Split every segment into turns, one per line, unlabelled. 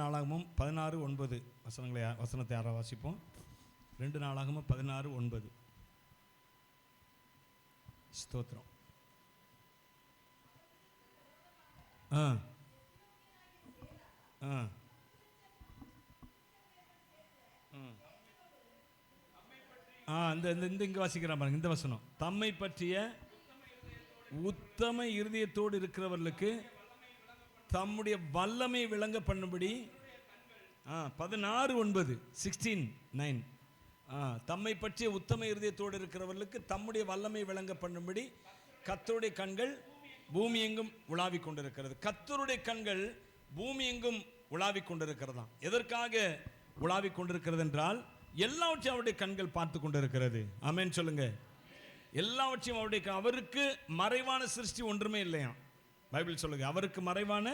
நாளாகமும் 16:9 வசனத்தை யாராவது வாசிப்போம். 2 நாளாகமும் 16:9. ஸ்தோத்திரம். இங்க வாசிக்கிறான் பாருங்க. இந்த வசனம், தம்மை பற்றிய உத்தம இருதயத்தோடு இருக்கிறவர்களுக்கு தம்முடைய வல்லமை விளங்க பண்ணும்படி 16:9 16:9 தம்மை பற்றிய உத்தம இருதயத்தோடு இருக்கிறவர்களுக்கு தம்முடைய வல்லமை விளங்க பண்ணும்படி கர்த்தருடைய கண்கள் பூமி எங்கும் உலாவிக் கொண்டிருக்கிறது. கர்த்தருடைய கண்கள் பூமி எங்கும் உலாவிக் கொண்டிருக்கிறதாம். எதற்காக உலாவிக் கொண்டிருக்கிறது என்றால், எல்லாவற்றையும் அவருடைய கண்கள் பார்த்து கொண்டிருக்கிறது. ஆமென் சொல்லுங்க. எல்லாவற்றையும் அவருக்கு மறைவான சிருஷ்டி ஒன்றுமே இல்லையா. பைபிள் சொல்லுங்க, அவருக்கு மறைவான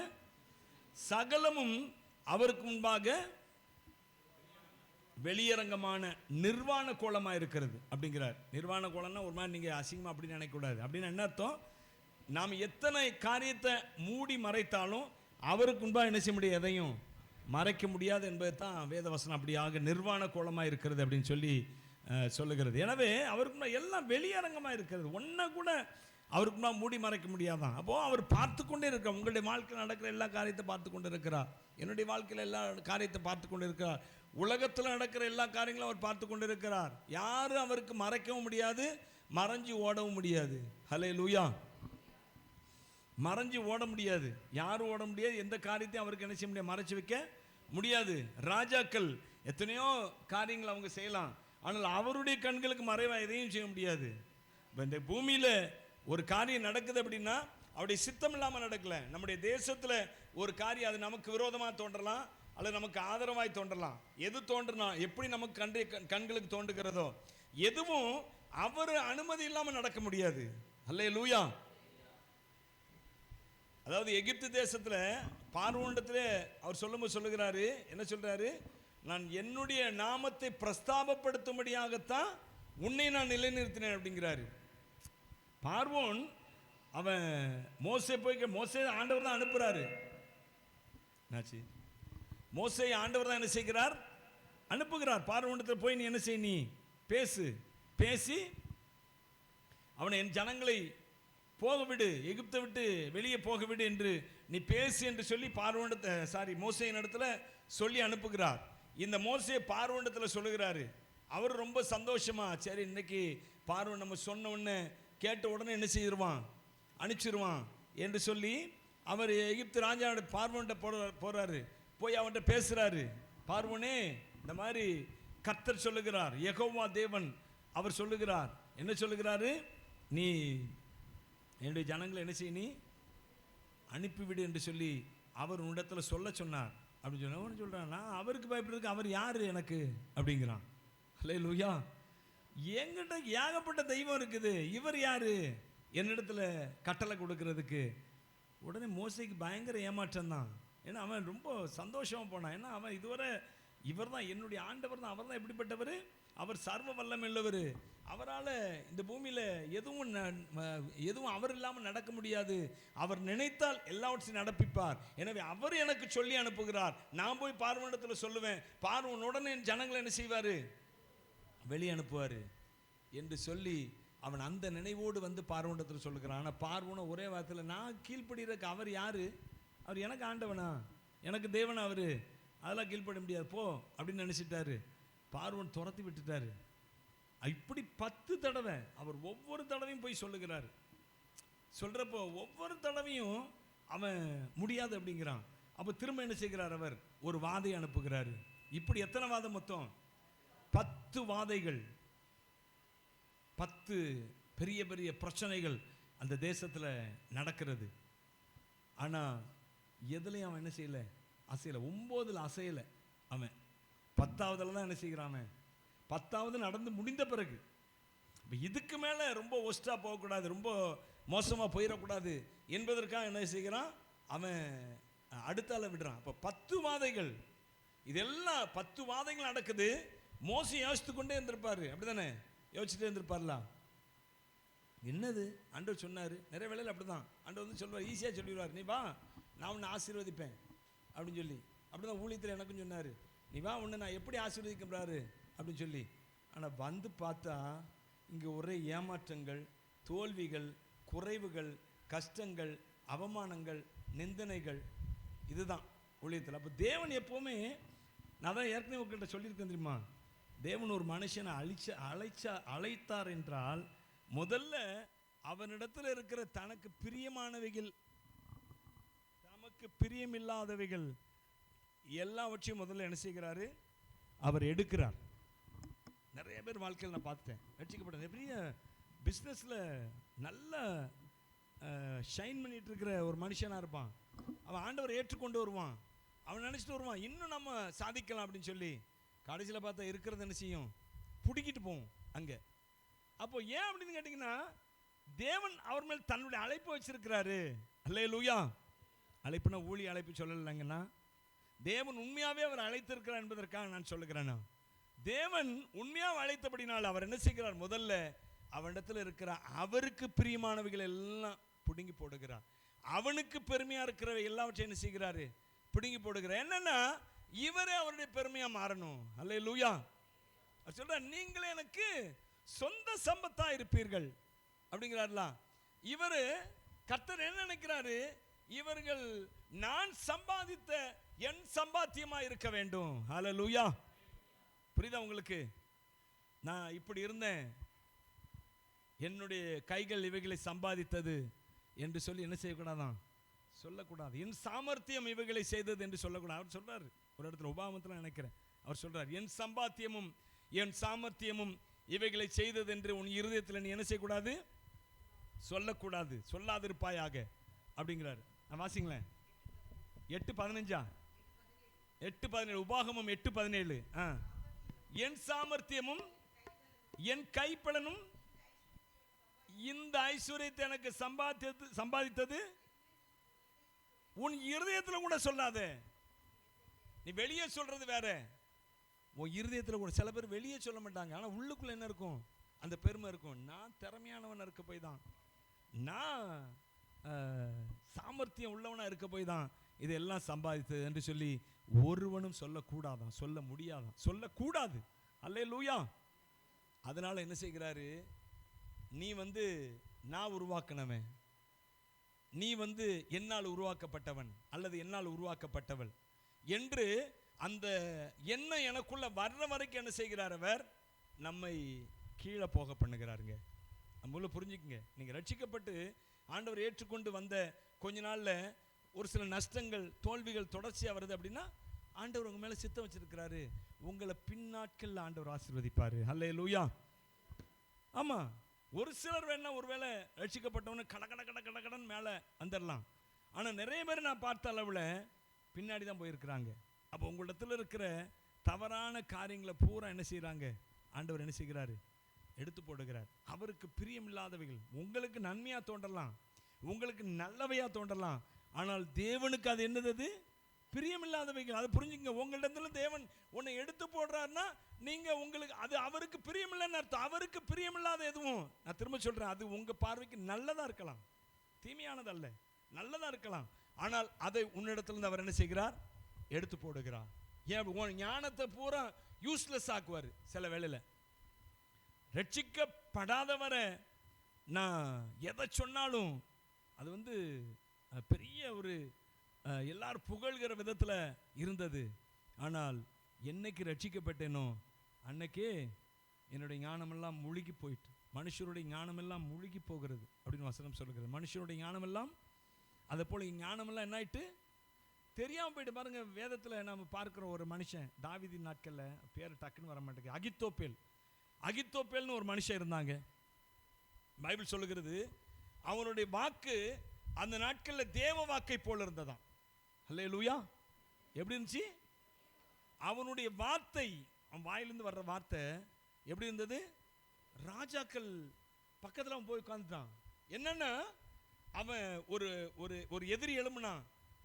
சகலமும் அவருக்கு முன்பாக வெளியரங்கமான நிர்வாண கோலமாக இருக்கிறது அப்படிங்கிறார். நிர்வாண கோலம்னா ஒரு மாதிரி நீங்கள் அசிங்கமாக அப்படின்னு நினைக்கக்கூடாது. அப்படின்னு என்ன அர்த்தம்? நாம் எத்தனை காரியத்தை மூடி மறைத்தாலும் அவருக்கு முன்பாக என்ன செய்ய முடியாது, எதையும் மறைக்க முடியாது என்பது தான் வேதவசனம் அப்படியாக நிர்வாண கோலமாக இருக்கிறது அப்படின்னு சொல்லி சொல்லுகிறது. எனவே அவருக்கு எல்லாம் வெளியரங்கமாக இருக்கிறது. ஒன்றை கூட அவருக்கு முன்பாக மூடி மறைக்க முடியாதான். அப்போது அவர் பார்த்து கொண்டே இருக்கிறார். உங்களுடைய வாழ்க்கையில் நடக்கிற எல்லா காரியத்தை பார்த்து கொண்டு இருக்கிறார். என்னுடைய வாழ்க்கையில் எல்லா காரியத்தை பார்த்து கொண்டு இருக்கிறார். உலகத்தில் நடக்கிற எல்லா காரியங்களும் அவர் பார்த்து கொண்டு இருக்கிறார். யாரும் அவருக்கு மறைக்கவும் முடியாது, மறைஞ்சு ஓடவும் முடியாது. ஹல்லேலூயா. மறைஞ்சு ஓட முடியாது, யாரும் ஓட முடியாது. எந்த காரியத்தையும் அவருக்கு என்ன செய்ய முடியாது, மறைச்சு வைக்க முடியாது. ராஜாக்கள் எத்தனையோ காரியங்கள் அவங்க செய்யலாம், ஆனால் அவருடைய கண்களுக்கு மறைவாக எதையும் செய்ய முடியாது. இப்போ இந்த பூமியில் ஒரு காரியம் நடக்குது அப்படின்னா அவருடைய சித்தம் இல்லாமல் நடக்கல. நம்முடைய தேசத்தில் ஒரு காரியம் அது நமக்கு விரோதமாக தோன்றலாம் அல்லது நமக்கு ஆதரவாய் தோன்றலாம். எது தோன்றுனா, எப்படி நமக்கு கண்களுக்கு தோன்றுகிறதோ எதுவும் அவர் அனுமதி இல்லாமல் நடக்க முடியாது. அல்லேலூயா. அதாவது எகிப்து தேசத்தில் பார்வோனிடத்தில் அவர் சொல்லுகிறாரு, என்ன சொல்றாரு, நான் என்னுடைய நாமத்தை பிரஸ்தாபப்படுத்தும்படியாகத்தான் உன்னை நான் நிலைநிறுத்தினேன் அப்படிங்கிறாரு. பார்வோன் அவன் மோசே மோசே ஆண்டவர் தான் அனுப்புகிறாரு. என்னாச்சு? மோசே ஆண்டவர் தான் என்ன செய்கிறார், அனுப்புகிறார். பார்வோனிடத்தில் போய் நீ என்ன செய், நீ பேசி அவனை என் ஜனங்களை போகவிடு, எகிப்தை விட்டு வெளியே போகவிடு என்று நீ பேசு என்று சொல்லி மோசேயின் இடத்துல சொல்லி அனுப்புகிறார். இந்த மோசே பார்வோனிடத்தில் சொல்லுகிறாரு. அவர் ரொம்ப சந்தோஷமா, சரி இன்னைக்கு பார்வோன் நம்ம சொன்ன உடனே கேட்ட உடனே என்ன செய்திருவான், அனுப்பிச்சிருவான் என்று சொல்லி அவர் எகிப்து ராஜா பார்வோன்ட்ட போறாரு. போய் அவன்கிட்ட பேசுறாரு. பார்வோனே, இந்த மாதிரி கர்த்தர் சொல்லுகிறார், யெகோவா தேவன் அவர் சொல்லுகிறார், என்ன சொல்லுகிறாரு, நீ என்னுடைய ஜனங்களை என்ன செய்ய, நீ அனுப்பிவிடு என்று சொல்லி அவர் உன்னிடத்தில் சொல்ல சொன்னார் அப்படின்னு சொன்ன சொல்கிறான். நான் அவருக்கு பயப்படுறதுக்கு அவர் யார் எனக்கு அப்படிங்கிறான். அல்லேலூயா. என்கிட்ட ஏகப்பட்ட தெய்வம் இருக்குது, இவர் யாரு என்னிடத்துல கட்டளை கொடுக்கறதுக்கு? உடனே மோசேக்கு பயங்கர ஏமாற்றம் தான். ஏன்னா அவன் ரொம்ப சந்தோஷமாக போனான். ஏன்னா அவன் இதுவரை இவர் தான் என்னுடைய ஆண்டவர் தான், அவர் தான் எப்படிப்பட்டவர், அவர் சர்வ வல்லமை உள்ளவர், அவரால் இந்த பூமியில் எதுவும் அவர் இல்லாமல் நடக்க முடியாது, அவர் நினைத்தால் எல்லாவற்றையும் நடப்பிப்பார், எனவே அவர் எனக்கு சொல்லி அனுப்புகிறார், நான் போய் பார்வோனிடத்தில் சொல்லுவேன், பார்வோன் உடனே என் ஜனங்களை என்ன செய்வார், வெளியே அனுப்புவார் என்று சொல்லி அவன் அந்த நினைவோடு வந்து பார்வோனிடத்தில் சொல்லுகிறான். ஆனால் பார்வோனை ஒரே வார்த்தையில், நான் கீழ்ப்படுகிறக்கு அவர் யார், அவர் எனக்கு ஆண்டவனா, எனக்கு தேவனா, அவர் அதெல்லாம் கீழ்ப்பட முடியாது போ அப்படின்னு நினச்சிட்டாரு. பார்வோன் துரத்தி விட்டுட்டாரு. இப்படி 10 தடவை அவர் ஒவ்வொரு தடவையும் போய் சொல்லுகிறார். சொல்கிறப்போ ஒவ்வொரு தடவையும் அவன் முடியாது அப்படிங்கிறான். அப்போ திரும்ப என்ன செய்கிறார், அவர் ஒரு வாதை அனுப்புகிறாரு. இப்படி எத்தனை வாதம் மொத்தம்? 10 வாதைகள், 10 பெரிய பெரிய பிரச்சனைகள் அந்த தேசத்தில் நடக்கிறது. ஆனால் எதுலையும் அவன் என்ன செய்யலை, அசையலை. 9 அசையலை. அவன் 10ஆவதுல தான் என்ன செய்கிறான். 10ஆவது நடந்து முடிந்த பிறகு இப்போ இதுக்கு மேலே ரொம்ப ஒஸ்ட்டாக போகக்கூடாது, ரொம்ப மோசமாக போயிடக்கூடாது என்பதற்காக என்ன செய்கிறான், அவன் அடுத்தால விடுறான். அப்போ 10 வாதைகள், இதெல்லாம் 10 வாதைகள் நடக்குது. மோசே யோசித்து கொண்டே இருந்திருப்பார், அப்படி தானே யோசிச்சுட்டே இருந்திருப்பார்லாம். என்னது ஆண்டவர் சொன்னார். நிறைய வேளையில் அப்படி தான் ஆண்டவர் வந்து சொல்லுவார், ஈஸியாக சொல்லிடுவார், நீ வா நான் உன்னை ஆசீர்வதிப்பேன் அப்படின்னு சொல்லி. அப்படிதான் ஊழியத்தில் எனக்கும் சொன்னார், நீ வா உன்னை நான் எப்படி ஆசீர்வதிக்கிறாரு அப்படின்னு சொல்லி. ஆனால் வந்து பார்த்தா இங்கே ஒரே ஏமாற்றங்கள், தோல்விகள், குறைவுகள், கஷ்டங்கள், அவமானங்கள், நிந்தனைகள், இதுதான் ஊழியத்தில். அப்போ தேவன் எப்போவுமே, நான் தான் ஏற்கனவே உங்கள்கிட்ட சொல்லியிருக்கேன் தெரியுமா, தேவன் ஒரு மனுஷனை அழைத்தார் என்றால் முதல்ல அவனிடத்தில் இருக்கிற தனக்கு பிரியமானவைகள், தமக்கு பிரியமில்லாதவைகள் எல்லாவற்றையும் முதல்ல என்ன செய்கிறாரு, அவர் எடுக்கிறார். நிறைய பேர் வாழ்க்கையில் நான் பார்த்துட்டேன், ரட்சிக்கப்பட்ட பெரிய பிஸ்னஸில் நல்ல ஷைன் பண்ணிட்டு இருக்கிற ஒரு மனுஷனாக இருப்பான். அவன் ஆண்டவர் ஏற்றுக்கொண்டு வருவான், அவன் நினச்சிட்டு வருவான் இன்னும் நம்ம சாதிக்கலாம் அப்படின்னு சொல்லி. கடைசியில் பார்த்தா இருக்கிறது என்ன செய்யும், பிடிக்கிட்டு போவோம் அங்கே. அப்போ ஏன் அப்படின்னு கேட்டிங்கன்னா, தேவன் அவர் மேல் தன்னுடைய அழைப்பு வச்சிருக்கிறாரு. அல்லேலூயா. அழைப்புனா ஊழி அழைப்பு சொல்லலைங்கன்னா, தேவன் உண்மையாகவே அவர் அழைத்திருக்கிறார் என்பதற்காக நான் சொல்லுகிறேன்னா, தேவன் உண்மையாக அழைத்தபடினால் அவர் என்ன செய்கிறார், முதல்ல அவனிடத்தில் இருக்கிற அவருக்கு பிரியமானவைகள் எல்லாம் பிடுங்கி போடுகிறார். அவனுக்கு பெருமையாக இருக்கிற எல்லாவற்றையும் என்ன செய்கிறாரு, பிடுங்கி போடுகிறார். என்னன்னா இவரே அவருடைய பெருமையா மாறணும். அல்லேலூயா. அவர் சொல்றார், நீங்களே எனக்கு சொந்த சம்பத்தா இருப்பீர்கள் அப்படிங்கிறார்ல. இவர் கர்த்தர் என்ன நினைக்கிறாரு, இவர்கள் நான் சம்பாதித்த என் சம்பாத்தியமா இருக்க வேண்டும். அல்லேலூயா. புரியுதா உங்களுக்கு? நான் இப்படி இருந்தேன், என்னுடைய கைகள் இவைகளை சம்பாதித்தது என்று சொல்லி என்ன செய்யக்கூடாதான், சொல்லக்கூடாது. என் சாமர்த்தியம் இவைகளை செய்தது என்று சொல்லக்கூடாது. அவர் சொல்றாரு ஒரு இடத்துல, உபாகமத்தில் நினைக்கிறேன், அவர் சொல்றார், என் சம்பாத்தியமும் என் சாமர்த்தியமும் இவைகளை செய்தது என்று உன் இருதயத்தில் நீ என்ன செய்யக்கூடாது, சொல்லக்கூடாது, சொல்லாதிருப்பாயாக அப்படிங்கிறார். நான் வாசிங்களேன், 8:15, 8:17, உபாகமம் 8:17. என் சாமர்த்தியமும் என் கைப்பலனும் இந்த ஐஸ்வர்யத்தை எனக்கு சம்பாதித்தது உன் இருதயத்தில் கூட சொல்லாத. நீ வெளியே சொல்றது வேற, உன் இருதயத்தில் கூட. சில பேர் வெளியே சொல்ல மாட்டாங்க, ஆனால் உள்ளுக்குள்ள என்ன இருக்கும், அந்த பெருமை இருக்கும். நான் திறமையானவன் இருக்க போய் தான், நான் சாமர்த்தியம் உள்ளவனா இருக்க போய் தான் இதெல்லாம் சம்பாதித்தது என்று சொல்லி ஒருவனும் சொல்லக்கூடாதான், சொல்ல முடியாதான், சொல்லக்கூடாது. அல்லேலூயா. அதனால என்ன செய்கிறாரு, நீ நான் உருவாக்கினவன், நீ என்னால் உருவாக்கப்பட்டவன் அல்லது என்னால் உருவாக்கப்பட்டவள் என்று அந்த எண்ணம் எனக்குள்ள வர்ற வரைக்கும் என்ன செய்கிறார், அவர் நம்மை கீழே போக பண்ணுகிறாருங்க. நம்மள புரிஞ்சுக்குங்க, நீங்கள் ரட்சிக்கப்பட்டு ஆண்டவர் ஏற்றுக்கொண்டு வந்த கொஞ்ச நாளில் ஒரு சில நஷ்டங்கள், தோல்விகள் தொடர்ச்சியாக வருது அப்படின்னா, ஆண்டவர் உங்கள் மேலே சித்தம் வச்சிருக்கிறாரு, உங்களை பின்னாட்களில் ஆண்டவர் ஆசீர்வதிப்பார். அல்லேலூயா. ஆமாம், ஒரு சிலர் வேணா ஒருவேளை ரட்சிக்கப்பட்டவனு கடன் மேலே வந்துடலாம். ஆனால் நிறைய பேர் நான் பார்த்த அளவில் பின்னாடி தான் போயிருக்கிறாங்க. அப்போ உங்களிடத்தில் இருக்கிற தவறான காரியங்களை பூரா என்ன செய்கிறாங்க, ஆண்டவர் என்ன செய்கிறாரு, எடுத்து போடுகிறார். அவருக்கு பிரியமில்லாதவைகள் உங்களுக்கு நன்மையாக தோன்றலாம், உங்களுக்கு நல்லவையாக தோன்றலாம், ஆனால் தேவனுக்கு அது என்னது, பிரியமில்லாதவைகள். அதை புரிஞ்சுங்க. உங்களிடத்துல தேவன் உன்னை எடுத்து போடுறாருன்னா நீங்கள் உங்களுக்கு அது அவருக்கு பிரியமில்லைன்னு அர்த்தம். அவருக்கு பிரியமில்லாத எதுவும், நான் திரும்ப சொல்கிறேன், அது உங்கள் பார்வைக்கு நல்லதாக இருக்கலாம், தீமையானதல்ல, நல்லதாக இருக்கலாம். ஆனால் அதை உன்னிடத்துலேருந்து அவர் என்ன செய்கிறார், எடுத்து போடுகிறார். ஏன் உன் ஞானத்தை பூரா யூஸ்லெஸ் ஆக்குவார். சில வேளையில் ரட்சிக்கப்படாதவரை நான் எதை சொன்னாலும் அது பெரிய ஒரு எல்லாரும் புகழ்கிற விதத்தில் இருந்தது. ஆனால் என்னைக்கு ரட்சிக்கப்பட்டேனோ அன்னைக்கே என்னுடைய ஞானமெல்லாம் முழுகி போயிட்டு, மனுஷருடைய ஞானமெல்லாம் முழுகி போகிறது அப்படின்னு வசனம் சொல்லுகிறது. மனுஷருடைய ஞானமெல்லாம் அதை போல் ஞானமெல்லாம் என்ன ஆயிட்டு தெரியாமல் போயிட்டு. பாருங்க, வேதத்தில் நம்ம பார்க்குற ஒரு மனுஷன், தாவீதின் நாட்களில் பேர் டக்குன்னு வர மாட்டேங்குது, அகித்தோப்பேல்னு ஒரு மனுஷன் இருந்தாங்க. பைபிள் சொல்லுகிறது, அவனுடைய வாக்கு அந்த நாட்களில் தேவ வாக்கை போல இருந்ததாம். அல்லேலூயா. எப்படி இருந்துச்சு அவனுடைய வார்த்தை, அவன் வாயிலிருந்து வர்ற வார்த்தை எப்படி இருந்தது, ராஜாக்கள் பக்கத்தில் அவன் போய் உட்காந்துட்டான். என்னன்னா அவன் ஒரு ஒரு ஒரு எதிரி எழும்புனா,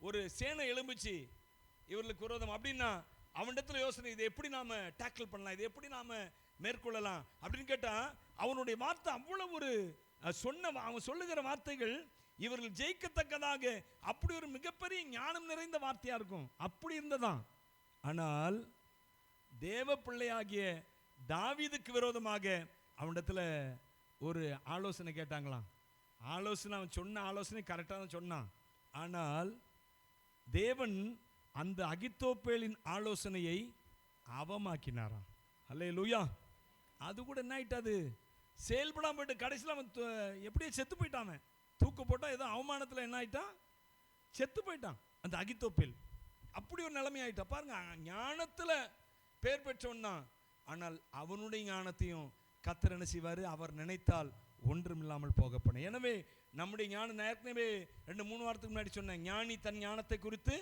ஒரு சேனை எழும்புச்சு இவர்களுக்கு விரோதம் அப்படின்னா, அவனிடத்துல யோசனை, இதை எப்படி நாம டேக்கிள் பண்ணலாம், இதை எப்படி நாம மேற்கொள்ளலாம் அப்படின்னு கேட்டா, அவனுடைய வார்த்தை அவ்வளவு ஒரு அவன் சொல்லுகிற வார்த்தைகள் இவர்கள் ஜெயிக்கத்தக்கதாக அப்படி ஒரு மிகப்பெரிய ஞானம் நிறைந்த வார்த்தையா இருக்கும். அப்படி இருந்ததான். ஆனால் தேவ பிள்ளையாகிய தாவீதுக்கு விரோதமாக அவனிடத்துல ஒரு ஆலோசனை கேட்டாங்களாம். ஆலோசனை அவன் சொன்ன ஆலோசனை கரெக்டாக தான் சொன்னான். ஆனால் தேவன் அந்த அகித்தோப்பேலின் ஆலோசனையை அவமாக்கினாராம். அல்லேலூயா. அது கூட என்ன ஆயிட்டாது, செயல்படாம போயிட்டு கடைசியில் அவன் எப்படியே செத்து போயிட்டான். தூக்கு போட்டால் ஏதோ அவமானத்தில் என்ன ஆயிட்டான், செத்து போயிட்டான் அந்த அகித்தோப்பேல். அப்படி ஒரு நிலைமை ஆயிட்டா பாருங்க. ஞானத்தில் பேர் பெற்றவன் தான், ஆனால் அவனுடைய ஞானத்தையும் கர்த்தர் என்ன செய்வார், அவர் நினைத்தால் ஒன்றும் இல்லாமல் போகப்படும். எனவே நம்முடைய ஞானம், நான் ஏற்கனவே 2-3 வாரத்துக்கு முன்னாடி சொன்னேன், ஞானி தன் ஞானத்தை குறித்து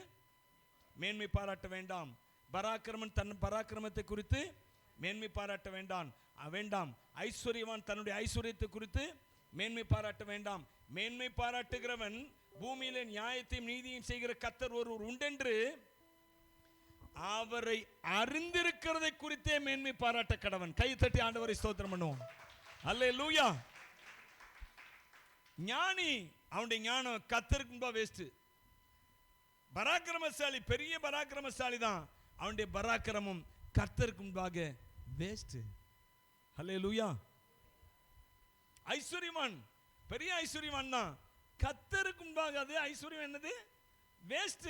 மேன்மை பாராட்ட வேண்டாம், பராக்கிரமன் தன் பராக்கிரமத்தை குறித்து மேன்மை பாராட்ட வேண்டாம், ஐஸ்வர்யவான் தன்னுடைய ஐஸ்வர்யத்தை குறித்து மேன்மை பாராட்ட வேண்டாம். மேன்மை பாராட்டுகிறவன் பூமியிலே நியாயத்தையும் நீதியையும் செய்கிற கர்த்தர் ஒருவர் உண்டென்று அவரை அறிந்திருக்கிறதை குறித்தே மேன்மை பாராட்ட கடவன். கை தட்டி ஆண்டவரை ஸ்தோத்திரம் பண்ணுவோம். அல்லேலூயா. ஞானி அவனுடைய ஞானம் கர்த்தருக்கு வேஸ்ட். பராக்கிரமசாலி பெரிய பராக்கிரமசாலி தான், அவனுடைய பராக்கிரமம் கர்த்தருக்கு முன்பாக வேஸ்ட். அல்லேலூயா. ஐஸ்வர்யவான் பெரிய ஐஸ்வர்யவான் தான், கர்த்தருக்கு முன்பாக அது ஐஸ்வர்யம் என்னது, வேஸ்ட்.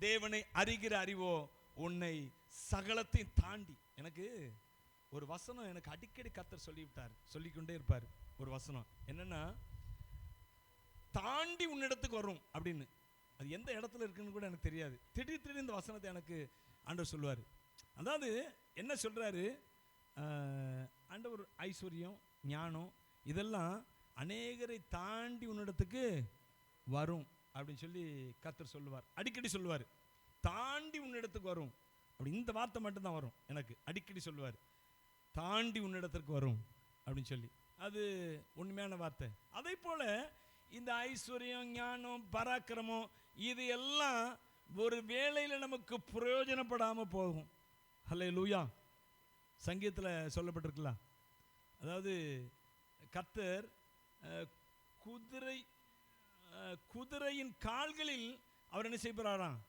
தேவனை அறிகிற அறிவோ உன்னை சகலத்தை தாண்டி. எனக்கு ஒரு வசனம் எனக்கு அடிக்கடி கர்த்தர் சொல்லிக்கொண்டே இருப்பார். ஒரு வசனம் என்னன்னா, தாண்டி உன்னிடத்துக்கு வரும் அப்படின்னு. அது எந்த இடத்துல இருக்குன்னு கூட எனக்கு தெரியாது. திடீர் இந்த வசனத்தை எனக்கு ஆண்டவர் சொல்லுவார். அதாவது என்ன சொல்றாரு, ஆண்டவர் ஐஸ்வர்யம் ஞானம் இதெல்லாம் அநேகரை தாண்டி உன்னிடத்துக்கு வரும் அப்படின்னு சொல்லி கர்த்தர் சொல்லுவார். அடிக்கடி சொல்லுவார், தாண்டி உன்னிடத்துக்கு வரும் அப்படி. இந்த வார்த்தை மட்டும்தான் வரும் எனக்கு, அடிக்கடி சொல்லுவார், தாண்டி உன்னிடத்திற்கு வரும் அப்படின்னு சொல்லி. அது உண்மையான வார்த்தை. அதே போல இந்த ஐஸ்வர்யம் ஞானம் பராக்கிரமம் இது எல்லாம் ஒரு வேளையில் நமக்கு பிரயோஜனப்படாமல் போகும். அல்லேலூயா. சங்கீதத்தில் சொல்லப்பட்டிருக்கலாம், அதாவது கர்த்தர் குதிரையின் கால்களில் அவர் என்ன செய்யப்படுறாராம்,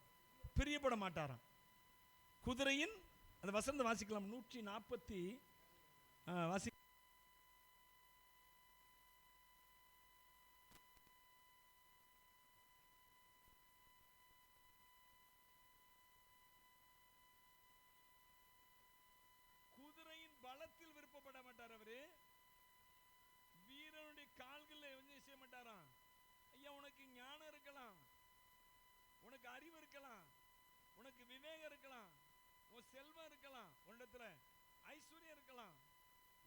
பிரியப்பட மாட்டாராம். குதிரையின் அந்த வசனத்தை வாசிக்கலாம், 140 வாசி. குதிரையின் பலத்தில் விருப்பப்பட மாட்டார் அவரு, வீரனுடைய கால்களில் வந்து செய்ய மாட்டாராம். ஐயா, உனக்கு ஞானம் இருக்கலாம், உனக்கு அறிவு இருக்கலாம், உனக்கு விவேகம் இருக்கலாம், உன் செல்வம் இருக்கலாம், உன்னிடத்துல ஐஸ்வர்யம் இருக்கலாம்,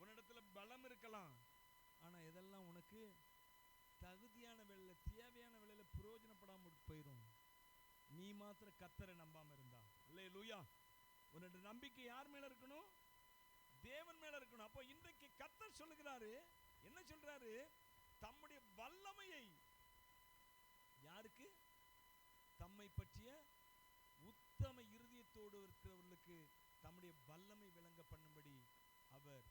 உன்னிடத்துல பலம் இருக்கலாம், ஆனா இதெல்லாம் உனக்கு தகுதியான வேளையில தேவையான வேளையில பிரயோஜனப்படாம போயிடும். நீ மாத்திர கர்த்தரை நம்பாம இருந்தா. அல்லேலூயா. உன்னோட நம்பிக்கை யார் மேல இருக்கணும், தேவன் மேல இருக்கணும். அப்போ இன்றைக்கு கர்த்தர் சொல்லுகிறாரு, என்ன சொல்றாரு, தம்முடைய வல்லமையை யாருக்கு, தம்மை பற்றிய உத்தம இருதயத்தோடு இருக்கிறவர்களுக்கு தம்முடைய வல்லமை விளங்க பண்ணும்படி அவர்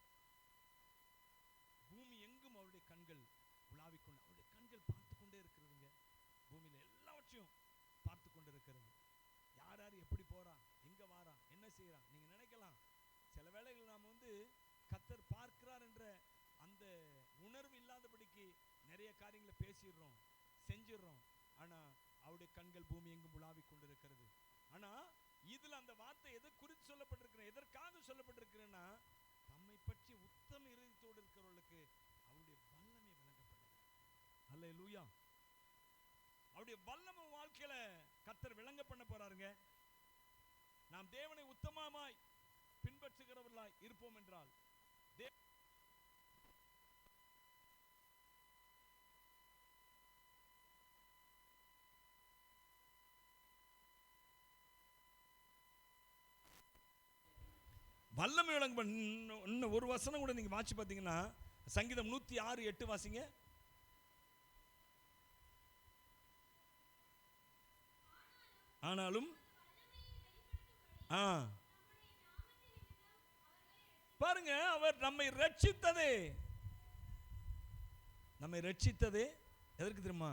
பூமி எங்கும் அவருடைய கண்கள் உலாவிக்கொண்டு, அவருடைய கண்கள் பார்த்து கொண்டே இருக்கிறதுங்க. பூமியில எல்லாவற்றையும் பார்த்து கொண்டு இருக்கிறது. யார் யார் எப்படி போறா, எங்க வாரா, என்ன செய்யறா. நீங்க நினைக்கலாம், சில வேளைகள் நாம வந்து கர்த்தர் பார்க்கிறார் என்ற அந்த உணர்வு இல்லாதபடிக்கு நிறைய காரியங்களை பேசிடுறோம், செஞ்சிடறோம். ஆனா அவருடைய கண்கள் பூமி எங்கும் உலாவிக் கொண்டிருக்கிறது. ஆனா இதுல அந்த வார்த்தை எதை குறித்து சொல்லப்பட்டிருக்கிற, எதற்காக சொல்லப்பட்டிருக்கிறேன்னா, தம்மை பற்றி உத்தம இருதயத்தோடு இருக்கிறவர்களுக்கு அவருடைய வல்லமை விளங்கப்படுது. அல்லேலூயா. அவருடைய வல்லமை வாழ்க்கையில கர்த்தர் விளங்க பண்ண போறாருங்க. நாம் தேவனை உத்தமமாய் பின்பற்றுகிறவர்களாய் இருப்போம் என்றால் வல்லமை விளங்க. இன்னும் ஒரு வசனம் கூட நீங்க வாசி பார்த்தீங்கன்னா, சங்கீதம் 106:8 வாசிங்க. ஆனாலும் பாருங்க, அவர் நம்மை ரட்சித்ததே எதற்கு தெரியுமா?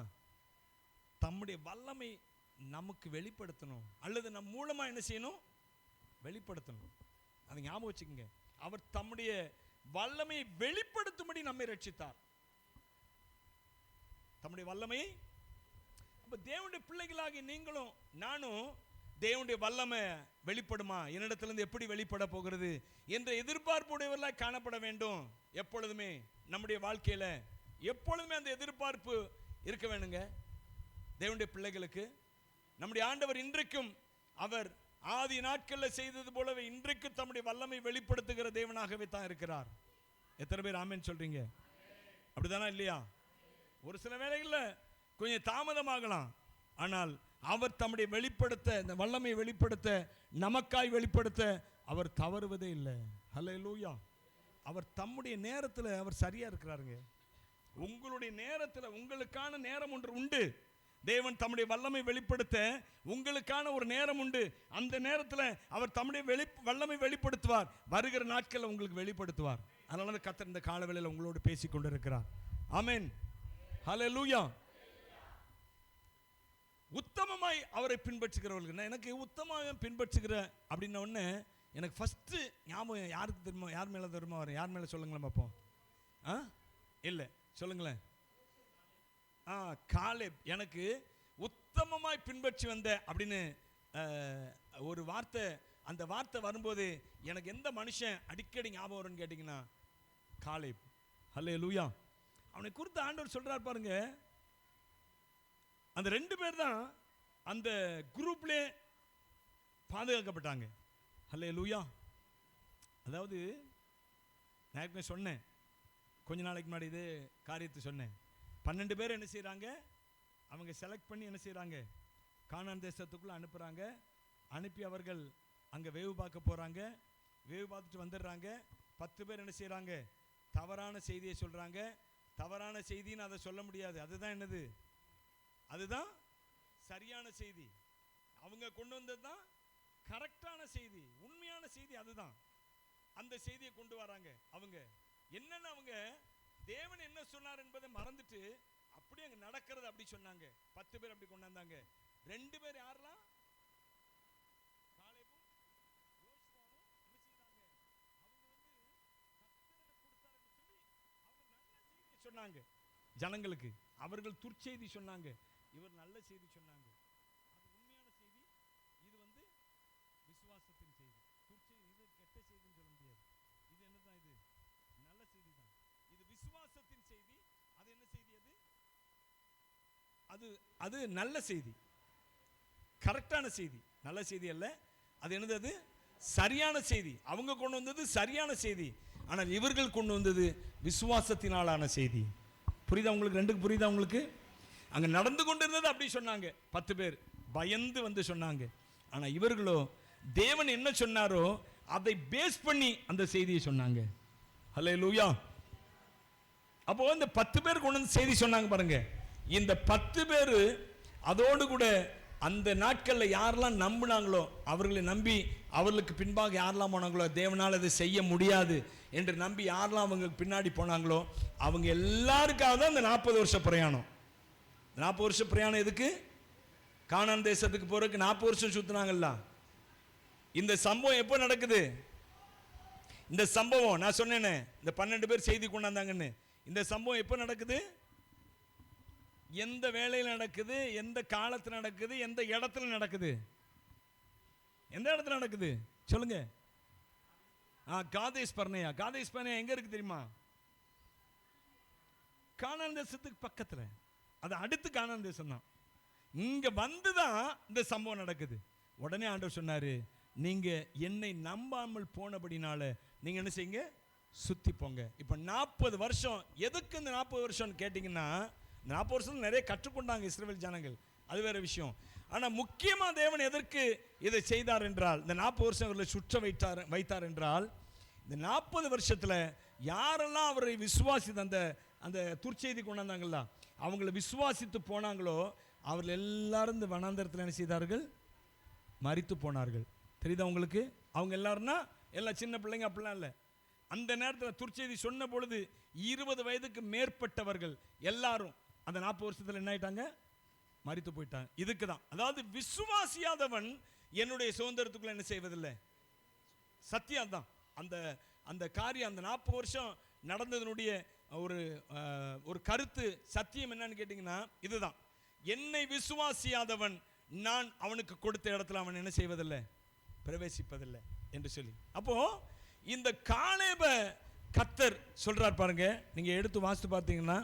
தம்முடைய வல்லமை நமக்கு வெளிப்படுத்தணும், அல்லது நம் மூலமா என்ன செய்யணும்? வெளிப்படுத்தணும். அதை ஞாபகம் வச்சுக்கோங்க. அவர் தம்முடைய வல்லமையை வெளிப்படுத்தும்படி நம்மை ரட்சித்தார். தம்முடைய வல்லமையை. அப்ப தேவனுடைய பிள்ளைகளாகி நீங்களும் நானும் தேவனுடைய வல்லமை வெளிப்படுமா, என்னிடத்திலிருந்து எப்படி வெளிப்பட போகிறது என்ற எதிர்பார்ப்புடையவர்களாக காணப்பட வேண்டும். எப்பொழுதுமே நம்முடைய வாழ்க்கையில எப்பொழுதுமே அந்த எதிர்பார்ப்பு இருக்க வேணுங்க தேவனுடைய பிள்ளைகளுக்கு. நம்முடைய ஆண்டவர் இன்றைக்கும் அவர் ஆதி நாட்களில் செய்தது போலவே இன்றைக்கு தம்முடைய வல்லமை வெளிப்படுத்துகிற தேவனாகவே தான் இருக்கிறார். எத்தனை பேர் ஆமென் சொல்றீங்க? அப்படிதானா இல்லையா? ஒரு சில வேளைகளில் கொஞ்சம் தாமதமாகலாம், ஆனால் அவர் தம்முடைய வெளிப்படுத்த, இந்த வல்லமையை வெளிப்படுத்த, நமக்காய் வெளிப்படுத்த அவர் தவறுவதே இல்லை. ஹல்லேலூயா. அவர் தம்முடைய நேரத்தில் அவர் சரியா இருக்கிறாருங்க. உங்களுடைய நேரத்தில் உங்களுக்கான நேரம் ஒன்று உண்டு. தேவன் தம்முடைய வல்லமை வெளிப்படுத்த உங்களுக்கான ஒரு நேரம் உண்டு. அந்த நேரத்தில் அவர் தம்முடைய வல்லமை வெளிப்படுத்துவார். வருகிற நாட்களில் உங்களுக்கு வெளிப்படுத்துவார். அதனால தான் கர்த்தர் இந்த காலவேளையில் உங்களோடு பேசிக் கொண்டிருக்கிறார். ஆமென். ஹல்லேலூயா. உத்தமமாய் அவரை பின்பற்றுகிறவர்கள், எனக்கு உத்தமமாக பின்பற்றுகிற அப்படின்ன உடனே எனக்கு ஃபஸ்ட்டு ஞாபகம் யாருக்கு தெரியுமா? யார் மேலே தெரியுமா வரும்? யார் மேலே சொல்லுங்களேன் பார்ப்போம். இல்லை சொல்லுங்களேன். காலேப் எனக்கு உத்தமமாய் பின்பற்றி வந்த அப்படின்னு ஒரு வார்த்தை, அந்த வார்த்தை வரும்போது எனக்கு எந்த மனுஷன் அடிக்கடி ஞாபகம் வரும்னு கேட்டிங்கன்னா காலேப். ஹல்லேலூயா. அவனை குறித்து ஆண்டவர் சொல்றார் பாருங்க. அந்த 2 பேர் தான் அந்த குரூப்லே பாதுகாக்கப்பட்டாங்க. ஹல்லேலூயா. அதாவது நான் ஏற்கனவே சொன்னேன், கொஞ்ச நாளைக்கு முன்னாடி இது காரியத்தை சொன்னேன். 12 பேர் என்ன செய்கிறாங்க? அவங்க செலக்ட் பண்ணி என்ன செய்கிறாங்க? கானான் தேசத்துக்குள்ளே அனுப்புகிறாங்க. அனுப்பி அவர்கள் அங்கே வேவு பார்க்க போகிறாங்க. வேவு பார்த்துட்டு வந்துடுறாங்க. 10 பேர் என்ன செய்கிறாங்க? தவறான செய்தியை சொல்கிறாங்க. தவறான செய்தின்னு அதை சொல்ல முடியாது. அதுதான் என்னது? அதுதான் சரியான செய்தி. அவங்க கொண்டு வந்தது தான் கரெக்டான செய்தி, உண்மையான செய்தி. அதுதான் அந்த செய்தியை கொண்டு வராங்க. அவங்க என்னன்னு, அவங்க தேவன் என்ன சொன்னார் என்பதை மறந்துட்டு அப்படியே அங்கே நடக்கிறது அப்படி சொன்னாங்க. 10 பேர் அப்படி கொண்டாந்தாங்க. 2 பேர் யாரெல்லாம்? காலேபும் யோசுவாவும் என்ன செய்தாங்க? அவங்க சொன்னாங்க ஜனங்களுக்கு. அவர்கள் துர்ச்செய்தி சொன்னாங்க, இவர் நல்ல செய்தி சொன்னாங்க. அது உண்மையான செய்தி. இது விசுவாசத்தின் செய்தி. துர்ச்செய்தி இது கெட்ட செய்தின்னு சொல்ல முடியாது. இது என்னதான்? இது நல்ல செய்தி தான். இது விசுவாசத்தின் செய்தி. அது என்ன செய்தி? அது நல்ல செய்தி, கரெக்டான செய்தி. நல்ல செய்தி அல்ல, அது என்னது? அது சரியான செய்தி. அவங்க கொண்டு வந்தது சரியான செய்தி, ஆனால் இவர்கள் கொண்டு வந்தது விசுவாசத்தினாலான செய்தி. புரியுதா உங்களுக்கு? 2க்கு புரியுதா உங்களுக்கு? அங்கே நடந்து கொண்டிருந்தது அப்படி சொன்னாங்க. 10 பேர் பயந்து வந்து சொன்னாங்க. ஆனால் இவர்களோ தேவன் என்ன சொன்னாரோ அதை பேஸ் பண்ணி அந்த செய்தியை சொன்னாங்க. ஹல்லேலூயா. அப்போ இந்த 10 பேர் கொண்டு வந்து செய்தி சொன்னாங்க பாருங்க. இந்த 10 பேர் அதோடு கூட அந்த நாட்களில் யாரெல்லாம் நம்பினாங்களோ, அவர்களை நம்பி அவர்களுக்கு பின்பாக யாரெல்லாம் போனாங்களோ, தேவனால் அதை செய்ய முடியாது என்று நம்பி யாரெல்லாம் அவங்க பின்னாடி போனாங்களோ, அவங்க எல்லாருக்காக தான் இந்த 40 வருஷ பிரயாணம். 40 வருஷ பிரயாணம் எதுக்கு? கானான் தேசத்துக்கு போறதுக்கு 40 வருஷம் சுத்தினாங்கல்ல. இந்த சம்பவம் எப்போ நடக்குது? இந்த சம்பவம் நான் சொன்னேனே, இந்த 12 பேர் செய்தி கொண்டாந்தாங்கன்னு. இந்த சம்பவம் எப்போ நடக்குது? எந்த வேளையில் நடக்குது? எந்த காலத்தில் நடக்குது? எந்த இடத்துல நடக்குது? எந்த இடத்துல நடக்குது சொல்லுங்க. காதேஸ் பர்னேயா. காதேஸ் பர்னேயா எங்க இருக்கு தெரியுமா? கானான் தேசத்துக்கு பக்கத்துல. அது அடுத்து கானான் தேசம் தான். இங்க வந்துதான் இந்த சம்பவம் நடக்குது. உடனே ஆண்டவர் சொன்னாரு, நீங்க என்னை நம்பாமல் போனபடினால நீங்க என்ன செய்யுங்க? சுத்தி போங்க. இப்ப 40 வருஷம். எதுக்கு இந்த 40 வருஷம் கேட்டீங்கன்னா, 40 வருஷம் நிறைய கற்றுக்கொண்டாங்க இஸ்ரவேல் ஜனங்கள், அது வேற விஷயம். ஆனால் முக்கியமாக தேவன் எதற்கு இதை செய்தார் என்றால், இந்த 40 வருஷம் அவர்களை சுற்ற வைத்தார் என்றால், இந்த 40 வருஷத்தில் யாரெல்லாம் அவரை விசுவாசித்து அந்த அந்த துர்ச்செய்தி கொண்டாந்தாங்களா, அவங்களை விசுவாசித்து போனாங்களோ, அவர்கள் எல்லாரும் இந்த வனாந்தரத்தில் என்ன செய்தார்கள்? மரித்து போனார்கள். தெரியுதா உங்களுக்கு? அவங்க எல்லாருன்னா எல்லாம் சின்ன பிள்ளைங்க அப்படிலாம் இல்லை. அந்த நேரத்தில் துர்ச்செய்தி சொன்ன பொழுது 20 வயதுக்கு மேற்பட்டவர்கள் எல்லாரும் அந்த 40 வருஷத்துல என்ன ஆயிட்டாங்க? மரித்து போயிட்டாங்க. இதுக்கு தான், அதாவது விசுவாசியாதவன் என்னுடைய சுதந்திரத்துக்குள்ள என்ன செய்வதில்லை. சத்தியம் தான். அந்த அந்த காரியம், அந்த 40 வருஷம் நடந்ததனுடைய ஒரு கருத்து சத்தியம் என்னன்னு கேட்டீங்கன்னா இதுதான். என்னை விசுவாசியாதவன் நான் அவனுக்கு கொடுத்த இடத்துல அவன் என்ன செய்வதில்லை, பிரவேசிப்பதில்லை என்று சொல்லி. அப்போ இந்த காலேப கர்த்தர் சொல்றார் பாருங்க. நீங்க எடுத்து வாசித்து பார்த்தீங்கன்னா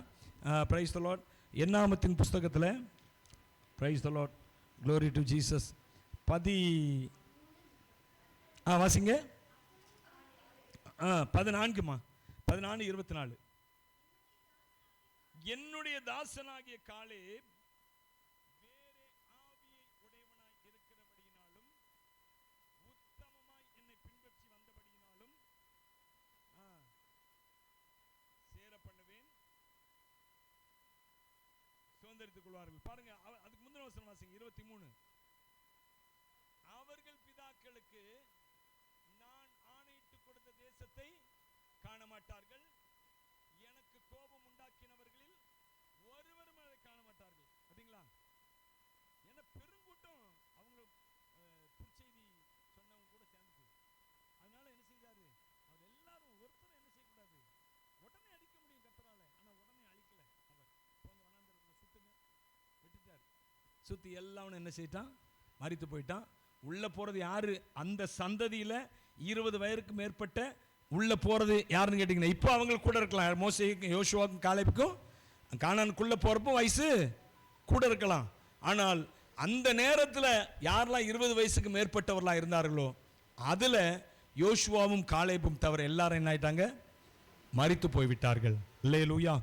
பிரைஸ் தி லார்ட், என்னாமத்தின் புஸ்தகத்தில் praise the Lord, glory to Jesus, வாசிங்க 14 14:24. என்னுடைய தாசனாகிய காலேப் வேறே ஆவியை உடையவனாய் இருக்கிறபடியினாலும் உத்தமமாய் என்னை பின்பற்றி வந்தபடியினாலும் சேர பண்ணுவேன், சுதந்திரித்துக் கொள்வார்கள். பாருங்க, அதுக்கு முந்தின வசனம் வாசிங்க 23. அவர்கள் பிதாக்களுக்கு நான் ஆணையிட்டு கொடுத்த தேசத்தை காண மாட்டார்கள், எனக்கு கோபம் உண்டாக்கினவர்களில் ஒருவரும் அதை காண மாட்டார்கள். பார்த்தீங்களா? ஏன்னா பெருங்கூட்டம் அவங்க புற்செய்தி சொன்னவங்க கூட சேர்ந்து, அதனால என்ன செய்தாரு, அவர் எல்லாரும் ஒருத்தரும் என்ன செய்யக்கூடாது, உடனே அடிக்க முடியும் கர்த்தரால, ஆனா உடனே அழிக்கல. அவர் போங்க வனாந்தரத்துல சுத்துங்க, விட்டுட்டார். சுத்தி எல்லாரும் என்ன செய்யிட்டான், மரித்து போயிட்டான். உள்ள போறது யாரு? அந்த சந்ததியில 20 வயதுக்கு மேற்பட்ட உள்ள போறது யாருன்னு கேட்டீங்கன்னா இப்போ அவங்களுக்கு கூட இருக்கலாம். மோசேக்கும் யோசுவாக்கும் காலேபுக்கும் கானானுக்குள்ள போறப்போ வயசு கூட இருக்கலாம். ஆனால் அந்த நேரத்தில் யாரெல்லாம் 20 வயசுக்கு மேற்பட்டவர்களாக இருந்தார்களோ அதுல யோசுவாவும் காலேபும் தவிர எல்லாரும் என்ன ஆயிட்டாங்க, மரித்து போய்விட்டார்கள். அல்லேலூயா.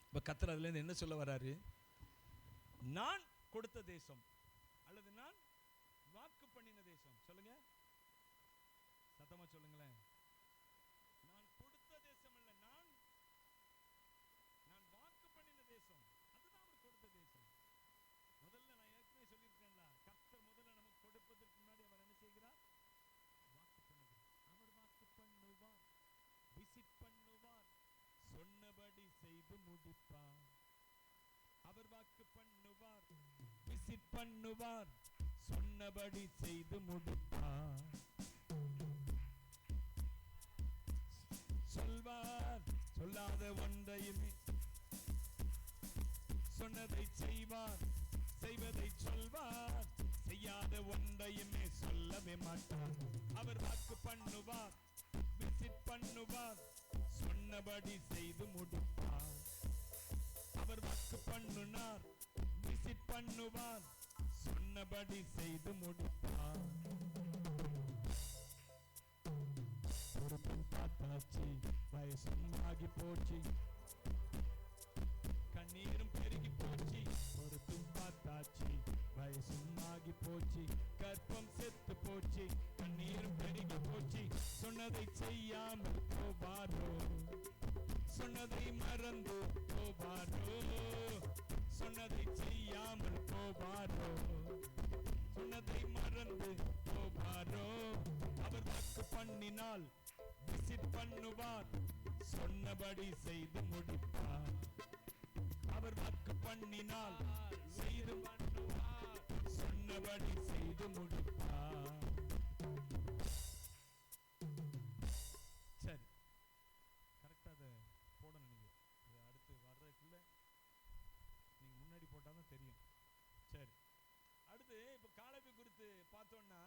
இப்போ கர்த்தர் அதுல இருந்து என்ன சொல்ல வராரு? நான் கொடுத்த தேசம் அல்லது நான் வாக்கு பண்ணின தேசம், சொல்லுங்க சத்தமா சொல்லுங்களேன். நான் கொடுத்த தேசம் அல்ல, நான் வாக்கு பண்ணின தேசம், அதுதான் அவர் கொடுத்த தேசம். முதல்ல நான் ஏற்கனவே சொல்லியிருக்கேன்ல, கர்த்தர் முதல்ல நமக்கு கொடுப்பதற்கு முன்னாடி அவர் என்ன செய்கிறார்? வாக்கு பண்ணுகிறார். அவர் வாக்கு பண்ணுவார், விசிட் பண்ணுவார், சொன்னபடி செய்து முடிப்பார். அவர் வாக்கு பண்ணுவார், விசிட் பண்ணுவார், சொன்னபடி செய்து முடிப்பார். சொல்வார், சொல்லாத ஒன்றையுமே சொன்னதை செய்வார், செய்வதை சொல்வார், செய்யாத ஒன்றையுமே சொல்லவே மாட்டார். அவர் வாக்கு பண்ணுவார், விசிட் பண்ணுவார், சொன்னபடி செய்து முடிப்பார். அவர் வாக்கு பண்ணுனார், விசிட் பண்ணுவார், சொன்னபடி செய்து முடிப்பார். பொறுப்பும் பார்த்தாச்சு, வயசும் ஆகி போச்சு, கண்ணீரும் பெருகி போச்சு. பொறுப்பும் பார்த்தாச்சு, வயசும் ஆகி போச்சு, கற்பம் செத்து போச்சு, கண்ணீரும் பெருகி போச்சு. சொன்னதை செய்யாமல் போவாரோ, சொன்னதை மறந்து போவாரோ, சொன்னதை செய்யாமல் போவாரோ, சொன்னதை மறந்து போவாரோ. அவர் வாக்கு பண்ணினால் விசிட் பண்ணுவார், சொன்னபடி செய்து முடிப்பார். அவர் வாக்கு பண்ணினால் செய்து பண்ணுவார், சொன்னபடி செய்து முடிப்பார். சரி, கரெக்டா அதை போடணும். நீங்க அடுத்து வர்றதுக்குள்ள நீங்க முன்னாடி போட்டாதான் தெரியும். சரி, அடுத்து இப்ப காலேபு குறித்து பார்த்தோம்னா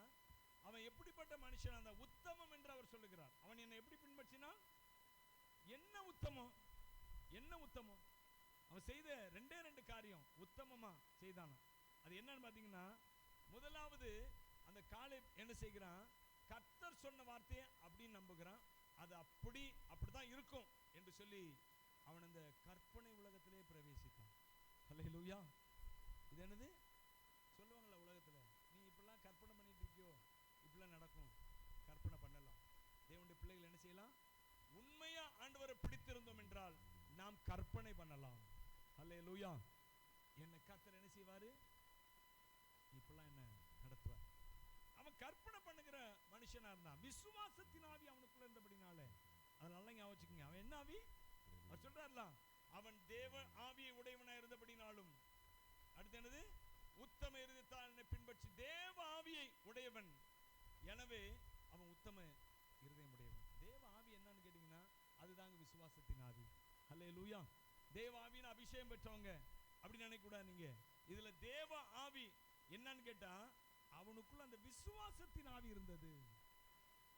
அவன் எப்படிப்பட்ட மனுஷன்? அந்த உத்தமம் என்று அவர் சொல்லுகிறார். அவன் என்னை எப்படி பின்பற்றினான்? என்ன உத்தமம்? என்ன உத்தமம்? அவன் செய்த ரெண்டு காரியம் உத்தமமா செய்தானா. அது என்னன்னு பாத்தீங்கன்னா, முதலாவது அந்த காலேப் என்ன செய்கிறான்? கர்த்தர் சொன்ன வார்த்தையை அப்படின்னு நம்புகிறான். அது அப்படிதான் இருக்கும் என்று சொல்லி அவன் அந்த கற்பனை உலகத்திலே பிரவேசித்தான். அல்லேலூயா. இது என்னது சொல்லுவாங்கல்ல உலகத்துல, நீ இப்படிலாம் கற்பனை பண்ணிட்டு இருக்கியோ, இப்படிலாம் நடக்கும், கற்பனை பண்ணலாம். தேவனுடைய பிள்ளைகள் என்ன செய்யலாம்? உண்மையா ஆண்டவரை பிடித்திருந்தோம் என்றால் நாம் கற்பனை பண்ணலாம். அல்லேலூயா. என்ன கர்த்தர் என்ன செய்வாரு? இப்பெல்லாம் என்ன நடத்துவார். அவன் கற்பனை பண்ணுகிற மனுஷனா இருந்தான். விசுவாசத்தின் ஆவி அவனுக்குள்ள இருந்தபடினால, அதனால ஞாபகம் வச்சுக்கோங்க. அவன் என்ன ஆவி? அவர் சொல்றாருல, அவன் தேவ ஆவியை உடையவனாய் இருந்தபடினாலும், அடுத்து என்னது, உத்தம இருதயத்தால் என்னை பின்பற்றி தேவ ஆவியை உடையவன், எனவே அவன் உத்தம இருதயம் உடையவன். தேவ ஆவி என்னன்னு கேட்டீங்கன்னா அதுதாங்க விசுவாசத்தின் ஆவி. அல்லேலூயா. தேவ ஆவியின் அபிஷேகம் பெற்றவங்க அப்படி நினைக்க கூடாது நீங்க. இதுல தேவ ஆவி என்னன்னு கேட்டா அவனுக்குள்ள அந்த விசுவாசத்தின் ஆவி இருந்தது.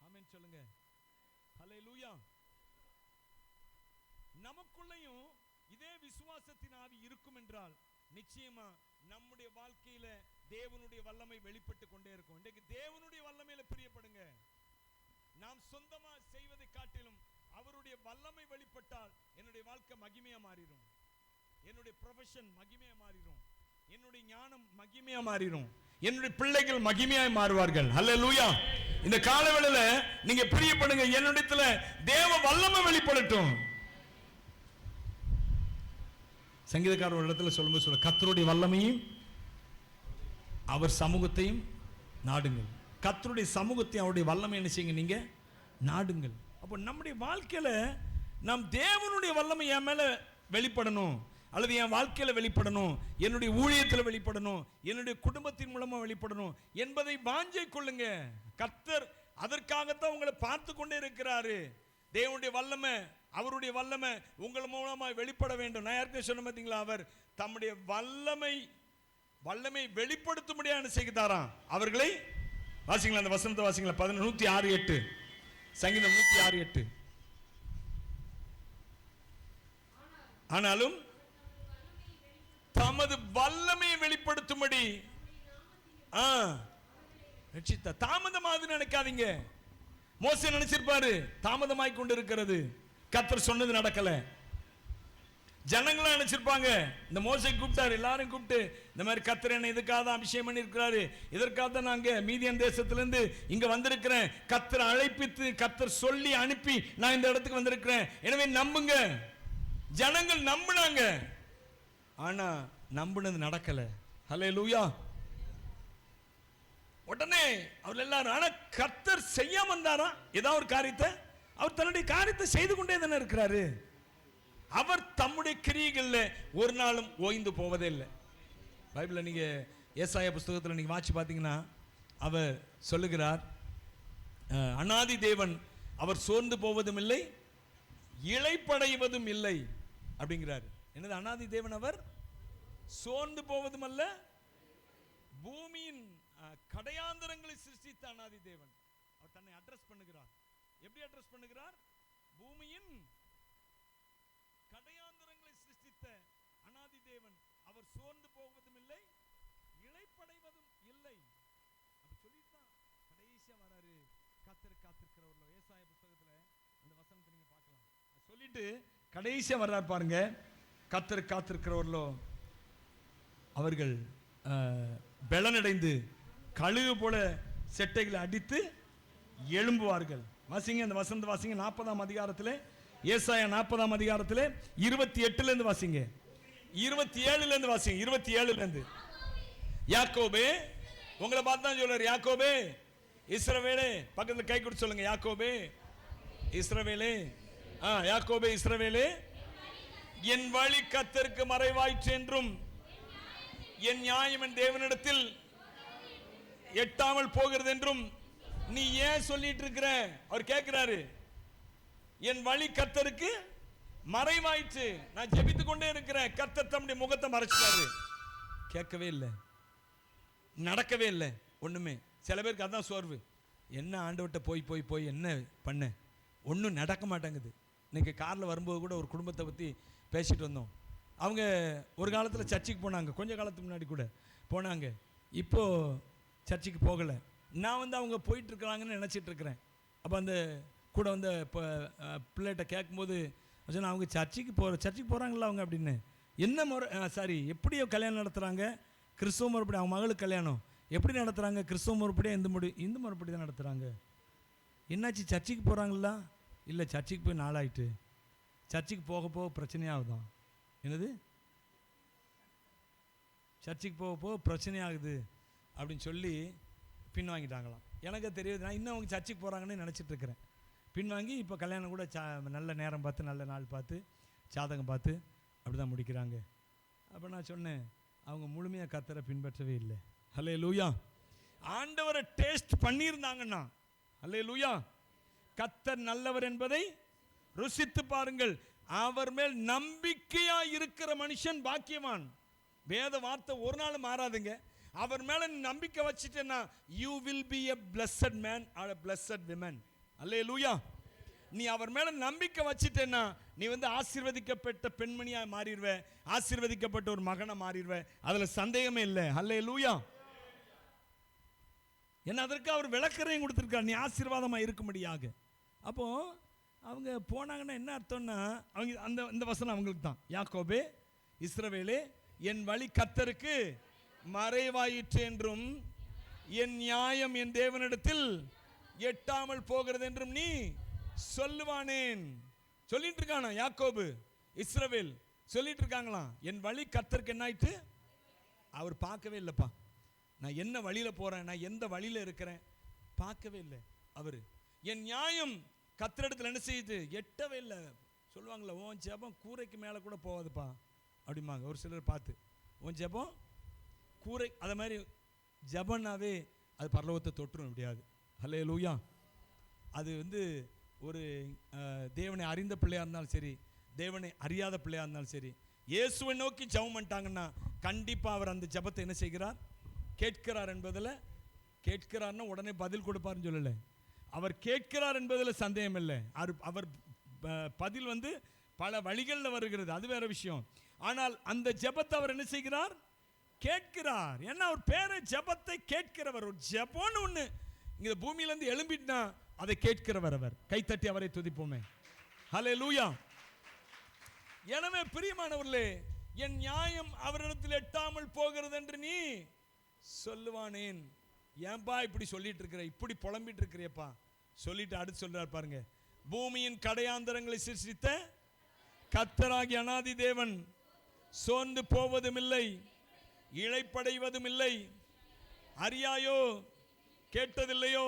ஆமென் சொல்லுங்க. அல்லேலூயா. நமக்குள்ளேயும் இதே விசுவாசத்தின் ஆவி இருக்கும் என்றால் நிச்சயமா நம்முடைய வாழ்க்கையில தேவனுடைய வல்லமை வெளிப்பட்டு கொண்டே இருக்கும். இன்றைக்கு தேவனுடைய வல்லமையில பிரியப்படுங்க. நாம் சொந்தமா செய்வதை காட்டிலும் அவருடைய வல்லமை வெளிப்பட்டால் என்னுடைய வாழ்க்கை மகிமையா மாறிடும், என்னுடைய ப்ரொஃபஷன் மகிமையா மாறிடும், என்னுடைய ஞானம் மகிமையா மாறிடும், என்னுடைய பிள்ளைகள் மகிமையாய் மாறுவார்கள். அல்லேலூயா. இந்த காலவேளையில நீங்க பிரியப்படுங்க, என்னிடத்துல தேவ வல்லமை வெளிப்படட்டும். சங்கீதக்காரர் ஒரு இடத்துல சொல்லும்போது சொல்ல, கர்த்தருடைய வல்லமையும் அவர் சமூகத்தையும் நாடுங்கள். கர்த்தருடைய சமூகத்தையும் அவருடைய வல்லமை என்ன செய்யுங்க, நீங்க நாடுங்கள். அப்போ நம்முடைய வாழ்க்கையில நாம் தேவனுடைய வல்லமை என் மேல வெளிப்படணும், அல்லது என் வாழ்க்கையில வெளிப்படணும், என்னுடைய ஊழியத்தில் வெளிப்படணும், என்னுடைய குடும்பத்தின் மூலமா வெளிப்படணும் என்பதை வாஞ்சை கொள்ளுங்க. கர்த்தர் அதற்காகத்தான் உங்களை பார்த்து கொண்டே இருக்கிறாரு. தேவனுடைய வல்லமை, அவருடைய வல்லமை உங்கள் மூலமா வெளிப்பட வேண்டும். நான் யாருக்கும் சொன்ன பார்த்தீங்களா, அவர் தம்முடைய வல்லமை வெளிப்படுத்தும்படியான செய்தாராம் அவர்களை. வாசிங்களா அந்த வசனத்தை வாசிங்களா, 106:8 சங்கீதம் 106:8. ஆனாலும் தமது வல்லமையை வெளிப்படுத்தும்படி தாமதமாக நினைக்காதீங்க. மோசே நினைச்சிருப்பாரு தாமதமாய் கொண்டு இருக்கிறது, கர்த்தர் சொன்னது நடக்கல. ஜனங்களா நினைச்சிருப்பாங்க, இந்த மோசை கூப்பிட்டாரு, எல்லாரும் கூப்பிட்டு இந்த மாதிரி கர்த்தர் என்ன இதுக்காக தான் அபிஷேகம் பண்ணி இருக்கிறாரு, இதற்காக தான் நாங்க மீதியன் தேசத்திலிருந்து இங்க வந்திருக்கிறேன், கர்த்தர் அழைப்பித்து கர்த்தர் சொல்லி அனுப்பி நான் இந்த இடத்துக்கு வந்திருக்கிறேன், எனவே நம்புங்க. ஜனங்கள் நம்பினாங்க, ஆனா நம்பினது நடக்கல. ஹல்லேலூயா. உடனே அவர் எல்லாரும், ஆனா கர்த்தர் செய்யாம வந்தாரா ஏதாவது ஒரு காரியத்தை? அவர் தன்னுடைய காரியத்தை செய்து கொண்டே தானே இருக்கிறாரு. அவர் தம்முடைய கிரியைகள்ல ஒரு நாளும் ஓய்ந்து போவதே இல்லை. பைபிள்ல நீங்க ஏசாயா புஸ்தகத்தில் நீங்க வாட்சி பார்த்தீங்கன்னா அவர் சொல்லுகிறார், அநாதி தேவன் அவர் சோர்ந்து போவதும் இல்லை இளைப்படைவதும் இல்லை அப்படிங்கிறார். என்னது அநாதி தேவன்? அவர் சோர்ந்து போவதும் அல்ல, பூமியின் கடையாந்தரங்களை சிருஷ்டித்த அநாதி தேவன். அவர் தன்னை அட்ரஸ் பண்ணுகிறார். எப்படி அட்ரஸ் பண்ணுகிறார்? பூமியின் கடையாந்தரங்களை சிருஷ்டித்த அநாதி தேவன் அவர் சோர்ந்து போவதும் இல்லை இளைப்படைவதும் இல்லை அப்படி சொல்லித்தான் கடைசியா வராரு. கர்த்தர் காத்திருக்கிறவர்களோ, ஏசாயா புஸ்தகத்துல அந்த வசனத்தை நீங்க பார்க்கலாம். சொல்லிட்டு கடைசியா வர்றார் பாருங்க, கர்த்தர் காத்திருக்கிறவர்களோ அவர்கள் பெலனடைந்து கழுகு போல செட்டைகளை அடித்து எழும்புவார்கள். வாசிங்க அந்த வசனத்தை வாசிங்க. 40ஆம் அதிகாரத்தில், ஏசாயா 40ஆம் அதிகாரத்தில் 28ல இருந்து வாசிங்க, 27ல இருந்து வாசிங்க, 27ல இருந்து. யாக்கோபே, உங்களை பார்த்து தான் சொல்றாரு, யாக்கோபே இஸ்ரவேலே, பக்கத்தில் கை கொடுத்து சொல்லுங்க, யாக்கோபே இஸ்ரவேலே, யாக்கோபே இஸ்ரவேலே, என் வழி கர்த்தருக்கு மறைவாயிற்று என்றும் என் நியாயம் என் தேவனிடத்தில் எட்டாமல் போகிறது என்றும் நீ ஏன் சொல்லிட்டு இருக்கிற? அவர் கேட்கிறாரு, என் வழி கர்த்தருக்கு மறைவாயிற்று, நான் ஜெபித்துக் கொண்டே இருக்கிறேன், கர்த்தர் தம்முடைய முகத்தை மறைச்சிட்டாரு. கேட்கவே இல்லை, நடக்கவே இல்லை ஒண்ணுமே. சில பேருக்கு அதான் சோர்வு, என்ன ஆண்டவர்கிட்ட போய் போய் போய் என்ன பண்ண, ஒன்றும் நடக்க மாட்டேங்குது. இன்னைக்கு காரில் வரும்போது கூட ஒரு குடும்பத்தை பற்றி பேசிட்டு வந்தோம். அவங்க ஒரு காலத்தில் சர்ச்சுக்கு போனாங்க, கொஞ்ச காலத்துக்கு முன்னாடி கூட போனாங்க, இப்போது சர்ச்சுக்கு போகலை. நான் அவங்க போயிட்டுருக்குறாங்கன்னு நினச்சிட்டு இருக்கிறேன். அப்போ அந்த கூட வந்து இப்போ பிள்ளைகிட்ட கேட்கும்போது சொன்னால், அவங்க சர்ச்சுக்கு போகிறாங்களா அவங்க அப்படின்னு. என்ன முறை சாரி எப்படி கல்யாணம் நடத்துகிறாங்க? கிறிஸ்துவ முறைப்படி. அவங்க மகளுக்கு கல்யாணம் எப்படி நடத்துகிறாங்க? கிறிஸ்துவ முறைப்படியாக இந்து முறைப்படி தான் நடத்துகிறாங்க. என்னாச்சு, சர்ச்சுக்கு போகிறாங்களா? இல்லை, சர்ச்சுக்கு போய் நாளாயிட்டு, சர்ச்சுக்கு போக போக பிரச்சனையாகுதான். என்னது, சர்ச்சுக்கு போக போக பிரச்சனையாகுது அப்படின்னு சொல்லி பின்வாங்கிட்டாங்களாம். எனக்கு தெரியுது, நான் இன்னும் அவங்க சர்ச்சுக்கு போகிறாங்கன்னு நினச்சிட்டு இருக்கிறேன். பின்வாங்கி இப்போ கல்யாணம் கூட நல்ல நேரம் பார்த்து, நல்ல நாள் பார்த்து, ஜாதகம் பார்த்து அப்படிதான் முடிக்கிறாங்க. அப்போ நான் சொன்னேன், அவங்க முழுமையாக கர்த்தரை பின்பற்றவே இல்லை. ஹல்லேலூயா. ஆண்டவரை டேஸ்ட் பண்ணியிருந்தாங்கன்னா, ஹல்லேலூயா, கர்த்தர் நல்லவர் என்பதை ருசித்து பாருங்கள். அவர் மேல் நம்பிக்கையா இருக்கிற மனுஷன் பாக்கியவான். வேத வார்த்தை ஒரு நாள் மாறாதுங்க. அவர் மேல நம்பிக்கை வச்சிட்டேன்னா you will be a blessed man or a blessed woman. அல்லேலூயா. நீ அவர் மேல நம்பிக்கை வச்சிட்டேன்னா நீ ஆசீர்வதிக்கப்பட்ட பெண்மணியா மாறிடுவ, ஆசீர்வதிக்கப்பட்ட ஒரு மகனா மாறிடுவ. அதுல சந்தேகமே இல்லை. அல்லேலூயா. என்ன அதற்கு அவர் விளக்கறையும் கொடுத்திருக்கார், நீ ஆசீர்வாதமா இருக்கும்படியாக. அப்போ அவங்க போனாங்கன்னா என்ன அர்த்தம்னா, அவங்க அந்த இந்த வசனம் அவங்களுக்கு தான். யாக்கோபே, இஸ்ரவேலே, என் வழி கர்த்தருக்கு மறைவாயிற்று என்றும் என் நியாயம் என் தேவனிடத்தில் எட்டாமல் போகிறது என்றும் நீ சொல்லுவானேன். சொல்லிட்டு இருக்கானா யாக்கோபு, இஸ்ரவேல் சொல்லிட்டு இருக்காங்களாம், என் வழி கர்த்தருக்கு என்ன ஆயிட்டு. அவர் பார்க்கவே இல்லைப்பா, நான் என்ன வழியில போறேன், நான் எந்த வழியில இருக்கிறேன் பார்க்கவே இல்லை. அவர் என் நியாயம் கர்த்தரிடத்தில் என்ன செய்யுது, எட்டவே இல்லை. சொல்லுவாங்களா, உன் ஜெபம் கூரைக்கு மேலே கூட போகாதுப்பா அப்படிம்பாங்க ஒரு சிலர் பார்த்து. உன் ஜெபம் கூரை, அதை மாதிரி ஜெபனாவே அது பரலோகத்தை தொற்றும் முடியாது. ஹல்லேலூயா. அது ஒரு தேவனை அறிந்த பிள்ளையாக இருந்தாலும் சரி, தேவனை அறியாத பிள்ளையாக இருந்தாலும் சரி, இயேசுவை நோக்கி ஜெபம் பண்ணிட்டாங்கன்னா கண்டிப்பாக அவர் அந்த ஜெபத்தை என்ன செய்கிறார், கேட்கிறார் என்பதில், கேட்கிறார்னா உடனே பதில் கொடுப்பார்னு சொல்லலை, அவர் கேட்கிறார் என்பதில் சந்தேகம் இல்லை. அவர் பதில் பல வழிகளில் வருகிறது, அது வேற விஷயம். ஆனால் அந்த ஜெபத்தை அவர் என்ன செய்கிறார், கேட்கிறார். ஏன்னா அவர் பேரை ஜெபத்தை கேட்கிறவர். ஒரு ஜெபம்னு ஒன்று இங்க பூமியிலிருந்து எழும்பிட்டா அதை கேட்கிறவர் அவர். கைத்தட்டி அவரை துதிப்போமே. ஹல்லேலூயா. எனவே பிரியமானவர்களே, என் நியாயம் அவரிடத்தில் எட்டாமல் போகிறது என்று நீ சொல்லுவானேன். ஏன்பா இப்படி சொல்லிட்டு இருக்கிற, இப்படி புலம்பிட்டு இருக்கிறியப்பா சொல்லிட்டு அடுத்து சொல்றார் பாருங்க. பூமியின் கடையாந்தரங்களை சிருஷ்டித்த கர்த்தராகிய அநாதி தேவன் சோர்ந்து போவதும் இல்லை, இளைப்படைவதும் இல்லை. அறியாயோ, கேட்டதில்லையோ.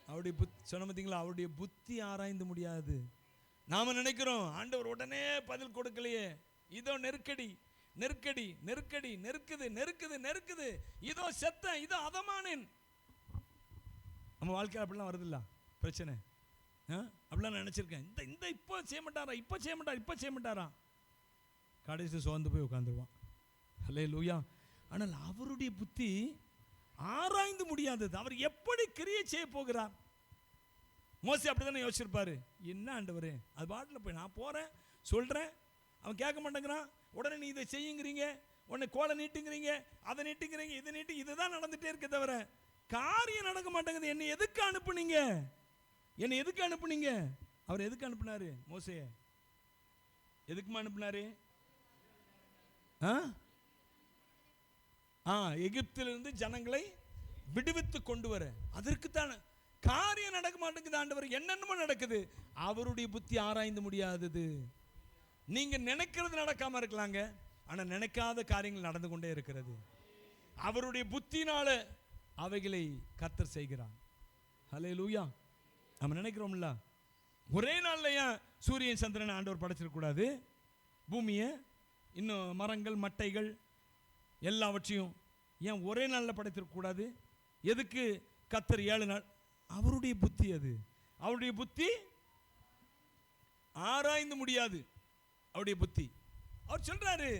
அவருடைய சொன்ன பார்த்தீங்களா, அவருடைய புத்தி ஆராய்ந்து முடியாது. நாம நினைக்கிறோம் ஆண்டவர் உடனே பதில் கொடுக்கலையே, இதோ நெருக்கடி நெருக்கடி நெருக்கடி, நெருக்குது நெருக்குது நெருக்குது, இதோ செத்தேன், இதோ அதமானேன். நம்ம வாழ்க்கையில் அப்படிலாம் வருதில்ல பிரச்சனை. அப்படிலாம் நான் நினச்சிருக்கேன், இந்த இப்போ செய்ய மாட்டாரா, இப்போ செய்ய மாட்டாரா, இப்போ செய்ய மாட்டாரா, கடைசி சோர்ந்து போய் உட்காந்துருவான். ஹல்லேலூயா. ஆனால் அவருடைய புத்தி ஆராய்ந்து முடியாதது. அவர் எப்படி கிரியை செய்ய போகிறார். மோசே அப்படித்தானே யோசிச்சிருப்பாரு, என்ன ஆண்டவரே, அது பாட்டில் போய் நான் போகிறேன் சொல்கிறேன், அவன் கேட்க மாட்டேங்கிறான், உடனே நீ இதை செய்யுங்கிறீங்க, உடனே கோலை நீட்டுங்கிறீங்க, அதை நீட்டுங்கிறீங்க, இதை நீட்டு, இதுதான் நடந்துகிட்டே இருக்க தவிர காரியம் நடக்க மாட்டேங்குது. என்னை எதுக்கு அனுப்புனீங்க, என்னை எதுக்கு அனுப்புனீங்க. அவர் எதுக்கு அனுப்புனாரு மோசேயை, எதுக்குமா அனுப்புனாரு? எகிப்திலிருந்து ஜனங்களை விடுவித்து கொண்டு வர, அதற்குத்தான். காரியம் நடக்க மாட்டேங்குது ஆண்டவர், என்னென்னமோ நடக்குது. அவருடைய புத்தி ஆராய்ந்து முடியாதது. நீங்க நினைக்கிறது நடக்காம இருக்கலாங்க, ஆனா நினைக்காத காரியங்கள் நடந்து கொண்டே இருக்கிறது. அவருடைய புத்தினால அவைகளை கர்த்தர் செய்கிறார். ஹல்லேலூயா. நம்ம நினைக்கிறோம்ல, ஒரே நாள்ல ஏன் சூரியன் சந்திரன் ஆண்டவர் படைச்சிருக்கூடாது, பூமியை இன்னும் மரங்கள் மட்டைகள் எல்லாவற்றையும் ஏன் ஒரே நாளில் படைத்திருக்கக்கூடாது? எதுக்கு கர்த்தர் 7 நாள்? அவருடைய புத்தி அது. அவருடைய புத்தி ஆராய்ந்து முடியாது. அவருடைய புத்தி. அவர் சொல்றாரு,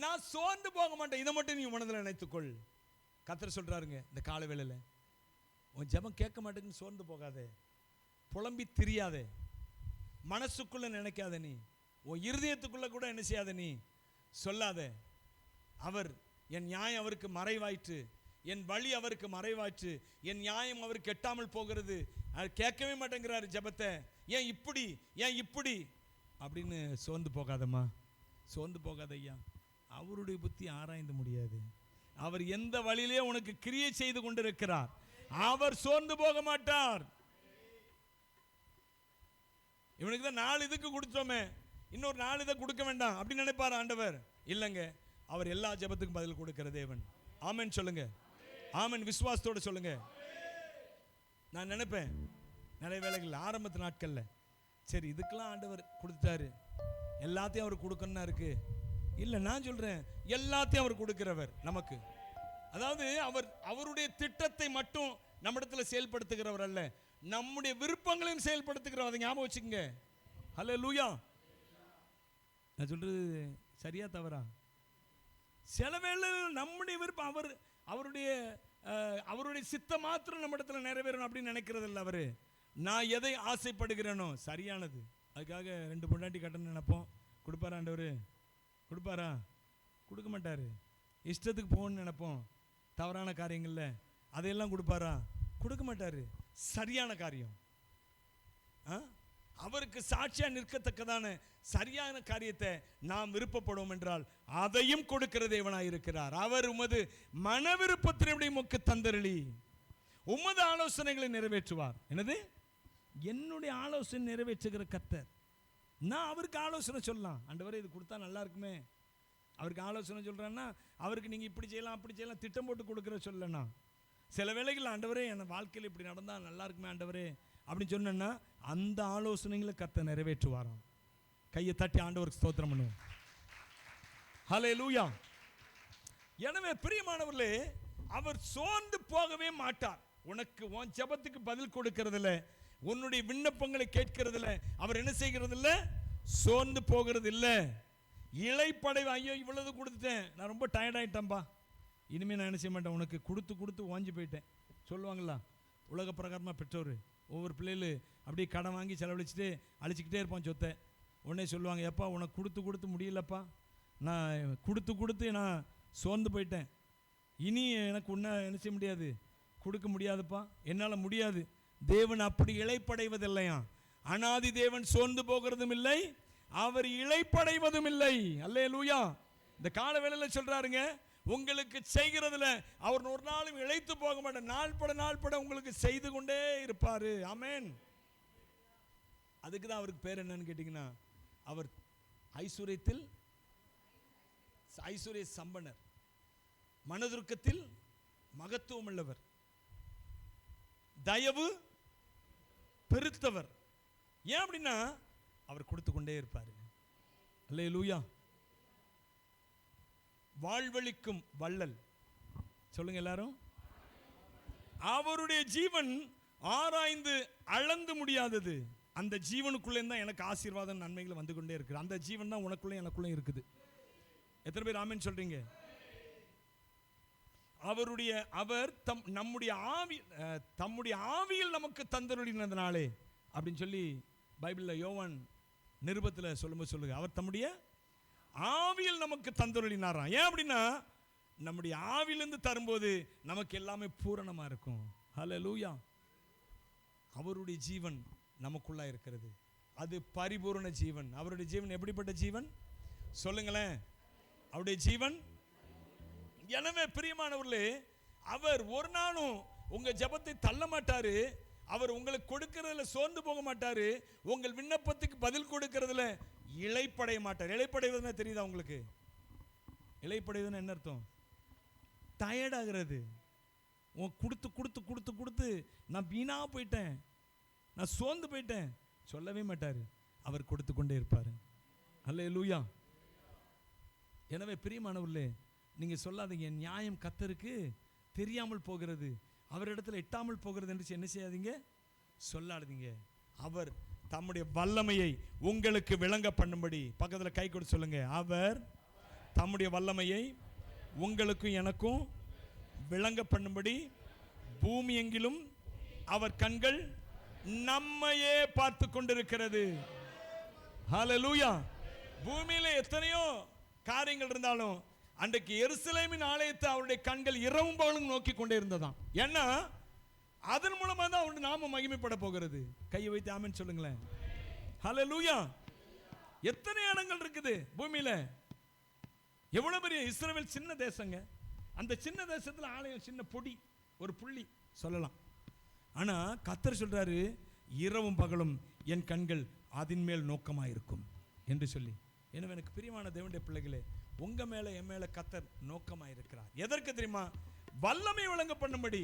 நான் சோர்ந்து போக மாட்டேன், இதை மட்டும் நீ மனதில் நினைத்துக்கொள். கர்த்தர் சொல்றாருங்க இந்த கால வேளையில, உன் ஜெபம் கேட்க மாட்டேங்குன்னு சோர்ந்து போகாதே, புலம்பி திரியாதே, மனசுக்குள்ள நினைக்காத, நீ உன் இருதயத்துக்குள்ள கூட என்ன செய்யாத, நீ சொல்லாத. அவர் என் நியாயம் அவருக்கு மறைவாயிற்று, என் வழி அவருக்கு மறைவாயிற்று, என் நியாயம் அவருக்கு எட்டாமல் போகிறது. அவர் கேட்கவே மாட்டேங்கிறாரு ஜெபத்தை. ஏன் இப்படி, ஏன் இப்படி அப்படின்னு சோர்ந்து போகாதம்மா, சோர்ந்து போகாத ஐயா. அவருடைய புத்தி ஆராய்ந்து முடியாது. அவர் எந்த வழியிலே உனக்கு கிரியை செய்து கொண்டிருக்கிறார். அவர் சோர்ந்து போக மாட்டார். இவனுக்கு தான் 4 இதுக்கு கொடுத்தோமே, இன்னொரு 4 இதை கொடுக்க வேண்டாம் அப்படின்னு நினைப்பார் ஆண்டவர். இல்லைங்க, அவர் எல்லா ஜெபத்துக்கும் பதில் கொடுக்கிற தேவன். ஆமென் சொல்லுங்க. ஆமென் விசுவாசத்தோடு சொல்லுங்க. நான் நினைப்பேன் நிறைய வேளைகள் ஆரம்பத்து நாட்களில் சரி இதுக்கெல்லாம் ஆண்டவர் கொடுத்தாரு, எல்லாத்தையும் அவர் கொடுக்கணும்னா இருக்கு. இல்லை, நான் சொல்றேன் எல்லாத்தையும் அவர் கொடுக்கிறவர் நமக்கு. அதாவது அவருடைய திட்டத்தை மட்டும் நம்மிடத்துல செயல்படுத்துகிறவர் அல்ல, நம்முடைய விருப்பங்களையும் செயல்படுத்துகிறவர். அதை ஞாபகம் வச்சுக்கோங்க. ஹல்லேலூயா. நான் சொல்றது சரியா தவறா? சில வேளை நம்முடைய விருப்பம் அவருடைய சித்த மாத்திரம் நம்ம இடத்துல நிறைவேறணும் அப்படின்னு நினைக்கிறது இல்லை. அவரு நான் எதை ஆசைப்படுகிறேனோ சரியானது. அதுக்காக 2 பொண்டாட்டி கட்டணும்னு நினைப்போம். கொடுப்பாரா ஆண்டவர்? கொடுப்பாரா? கொடுக்க மாட்டாரு. இஷ்டத்துக்கு போகணும்னு நினைப்போம், தவறான காரியங்கள்ல அதையெல்லாம் கொடுப்பாரா? கொடுக்க மாட்டாரு. சரியான காரியம், அவருக்கு சாட்சியா நிற்கத்தக்கதான சரியான காரியத்தை நாம் விருப்பப்படுவோம் என்றால் அதையும் கொடுக்கிற தேவனாய் இருக்கிறார். அவர் உமது மன விருப்பத்தினுடைய உமக்கு தந்தருளி உமது ஆலோசனைகளை நிறைவேற்றுவார். என்னது? என்னுடைய ஆலோசனை நிறைவேற்றுகிற கர்த்தர். நான் அவருக்கு ஆலோசனை சொல்லலாம். ஆண்டவரே இது கொடுத்தா நல்லா இருக்குமே. அவருக்கு ஆலோசனை சொல்றேன்னா அவருக்கு நீங்க இப்படி செய்யலாம் அப்படி செய்யலாம் திட்டம் போட்டு கொடுக்குற சொல்லனா. சில வேளைகள் ஆண்டவரே என் வாழ்க்கையில் இப்படி நடந்தா நல்லா இருக்குமே ஆண்டவரே அப்படின்னு சொன்னா அந்த ஆலோசனைகளை கர்த்தர் நிறைவேற்றுவாராம். கையை தட்டி ஆண்டவருக்கு ஸ்தோத்திரம் பண்ணுவோம். ஹல்லேலூயா. எனவே பிரியமானவர்களே, அவர் சோர்ந்து போகவே மாட்டார். உனக்கு உன் ஜெபத்துக்கு பதில் கொடுக்கிறதுல, உன்னுடைய விண்ணப்பங்களை கேட்கிறதுல அவர் என்ன செய்கிறது இல்லை? சோர்ந்து போகிறது இல்லை. இளைப்படை, ஐயோ இவ்வளவு கொடுத்துட்டேன், நான் ரொம்ப டயர்டாயிட்டேன்பா, இனிமேல் நான் என்ன செய்ய மாட்டேன், உனக்கு கொடுத்து கொடுத்து ஓஞ்சி போயிட்டேன் சொல்லுவாங்களா? உலக பிரகாரமாக பெற்றோர் ஒவ்வொரு பிள்ளைகள் அப்படியே கடன் வாங்கி செலவழிச்சுட்டு அழிச்சிக்கிட்டே இருப்பான் சொத்தை. உடனே சொல்லுவாங்க, எப்பா உனக்கு கொடுத்து கொடுத்து முடியலப்பா, நான் கொடுத்து கொடுத்து நான் சோர்ந்து போயிட்டேன், இனி எனக்கு ஒன்றா என்ன செய்ய முடியாது, கொடுக்க முடியாதுப்பா, என்னால் முடியாது. தேவன் அப்படி இளைப்படைவதில்லையா. அனாதி தேவன் சோர்ந்து போகிறதும் இல்லை, அவர் இளைப்படைவதும் இல்லை. அல்லேலூயா. இந்த கால வேளையில் சொல்றாருங்க, உங்களுக்கு செய்கிறதுல அவர் ஒரு நாளும் இளைத்து போக மாட்டார், நாள் பட உங்களுக்கு செய்து கொண்டே இருப்பாரு. ஆமென். அதுக்கு தான் அவருக்கு பேர் என்னன்னு கேட்டீங்கன்னா, அவர் ஐஸ்வர்யத்தில் ஐஸ்வர்ய சம்பனர், மனதுருக்கத்தில் மகத்துவம் உள்ளவர், தயவு பெருத்தவர். ஏன் அப்படின்னா அவர் கொடுத்து கொண்டே இருப்பார். அல்லேலூயா. வாழ்வழிக்கும் வள்ளல். சொல்லுங்க எல்லாரும். அவருடைய ஜீவன் ஆராய்ந்து அளந்து முடியாதது. அந்த ஜீவனுக்குள்ளே தான் எனக்கு ஆசீர்வாதம் நன்மைகள் வந்து கொண்டே இருக்கு. அந்த ஜீவன் தான் உனக்குள்ளே எனக்குள்ளே இருக்குது. எத்தனை பேர் ஆமென் சொல்றீங்க? அவர் தம்முடைய ஆவியில் நமக்கு தந்தருளினதுனாலே அப்படின்னு சொல்லி பைபிளில் யோவான் நிருபத்தில் சொல்லும்போது சொல்லுங்க, அவர் தம்முடைய ஆவியில் நமக்கு தந்தருளினாராம். ஏன் அப்படின்னா நம்முடைய ஆவியிலிருந்து தரும்போது நமக்கு எல்லாமே பூரணமா இருக்கும். ஹல்லேலூயா. அவருடைய ஜீவன் நமக்குள்ளா இருக்கிறது, அது பரிபூரண ஜீவன். அவருடைய ஜீவன் எப்படிப்பட்ட ஜீவன் சொல்லுங்களேன்? அவருடைய ஜீவன். எனவே பிரியமானவர்களே, அவர் ஒரு நாளும் உங்க ஜெபத்தை தள்ள மாட்டாரு. அவர் உங்களுக்கு கொடுக்கிறதுல சோர்ந்து போக மாட்டாரு. உங்கள் விண்ணப்பத்துக்கு பதில் கொடுக்கிறதுல இளைப்படைய மாட்டார். இளைப்படைவதுன்னா தெரியுதா உங்களுக்கு? இளைப்படைவதுன்னா என்ன அர்த்தம்? டயர்ட் ஆகிறது. கொடுத்து கொடுத்து கொடுத்து கொடுத்து நான் வீணா போயிட்டேன், நான் சோர்ந்து போயிட்டேன் சொல்லவே மாட்டார். அவர் கொடுத்து கொண்டே இருப்பார். அல்லேலூயா. எனவே பிரியமானவர்களே, நீங்க சொல்லாதீங்க நியாயம் கர்த்தருக்கு தெரியாமல் போகிறது, அவரிடத்தில் எட்டாமல் போகிறது என்று என்ன செய்யாதீங்க, சொல்லாதீங்க. அவர் தம்முடைய வல்லமையை உங்களுக்கு விளங்க பண்ணும்படி பக்கத்தில் கை கொடுத்து சொல்லுங்க, அவர் தம்முடைய வல்லமையை உங்களுக்கும் எனக்கும் விளங்க பண்ணும்படி பூமி எங்கிலும் அவர் கண்கள் நம்மையே பார்த்து கொண்டிருக்கிறது. ஹல்லேலூயா. பூமியில எத்தனையோ காரியங்கள் இருந்தாலும் அன்றைக்கு எருசலேமின் ஆலயத்தை அவருடைய கண்கள் இரவும் பகலும் நோக்கி கொண்டே இருந்ததாம். ஏன்னா அதன் மூலமா தான் அவருடைய நாமம் மகிமைப்பட போகிறது. கையை வைத்து ஆமென் சொல்லுங்களேன். ஹல்லேலூயா. எத்தனை இடங்கள் இருக்குது பூமியில. எவ்வளவு பெரிய இஸ்ரவேல் சின்ன தேசங்க. அந்த சின்ன தேசத்துல ஆலயம் சின்ன பொடி, ஒரு புள்ளி சொல்லலாம். ஆனா கர்த்தர் சொல்றாரு, இரவும் பகலும் என் கண்கள் அதன் மேல் நோக்கமாயிருக்கும் என்று சொல்லி. எனவே எனக்கு பிரியமான தேவனுடைய பிள்ளைகளே, உங்க மேல என் மேல கர்த்தர் நோக்கமாயிருக்கிறார். எதற்கு தெரியுமா? வல்லமை வழங்க பண்ணும்படி.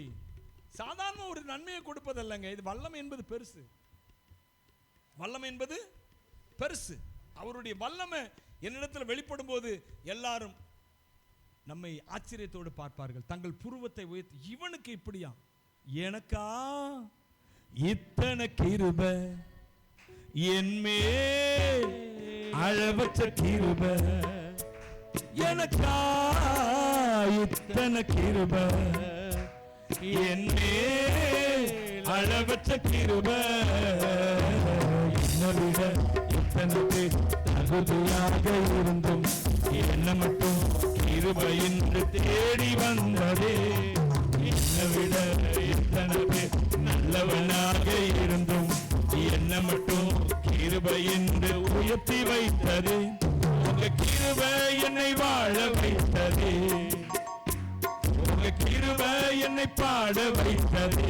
சாதாரண ஒரு நன்மையை கொடுப்பதல்லங்க, இது வல்லமை என்பது பெருசு. வல்லமை என்பது பெருசு. அவருடைய வல்லமை என்னிடத்தில் வெளிப்படும் போது எல்லாரும் நம்மை ஆச்சரியத்தோடு பார்ப்பார்கள். தங்கள் புருவத்தை உயர்த்தி, இவனுக்கு இப்படியா, எனக்கா இத்தனை கிருபை, என்மே அளவற்ற கிருபை, எனக்கா இத்தனை கிருபை, என்மே அளவற்ற கிருபை, என்னை விட இத்தனை பேர் தகுதியாக இருந்தும் என்ன மட்டும் கிருபை என்று தேடி வந்ததே. என்னை விட இத்தனை பேர் நல்லவனாக இருந்தும் என்ன மட்டும் கிருபை என்று உயர்த்தி வைத்தது. உங்க கிருபை என்னை வாழ வைத்தது, உங்க கிருபை என்னை பாட வைத்தது,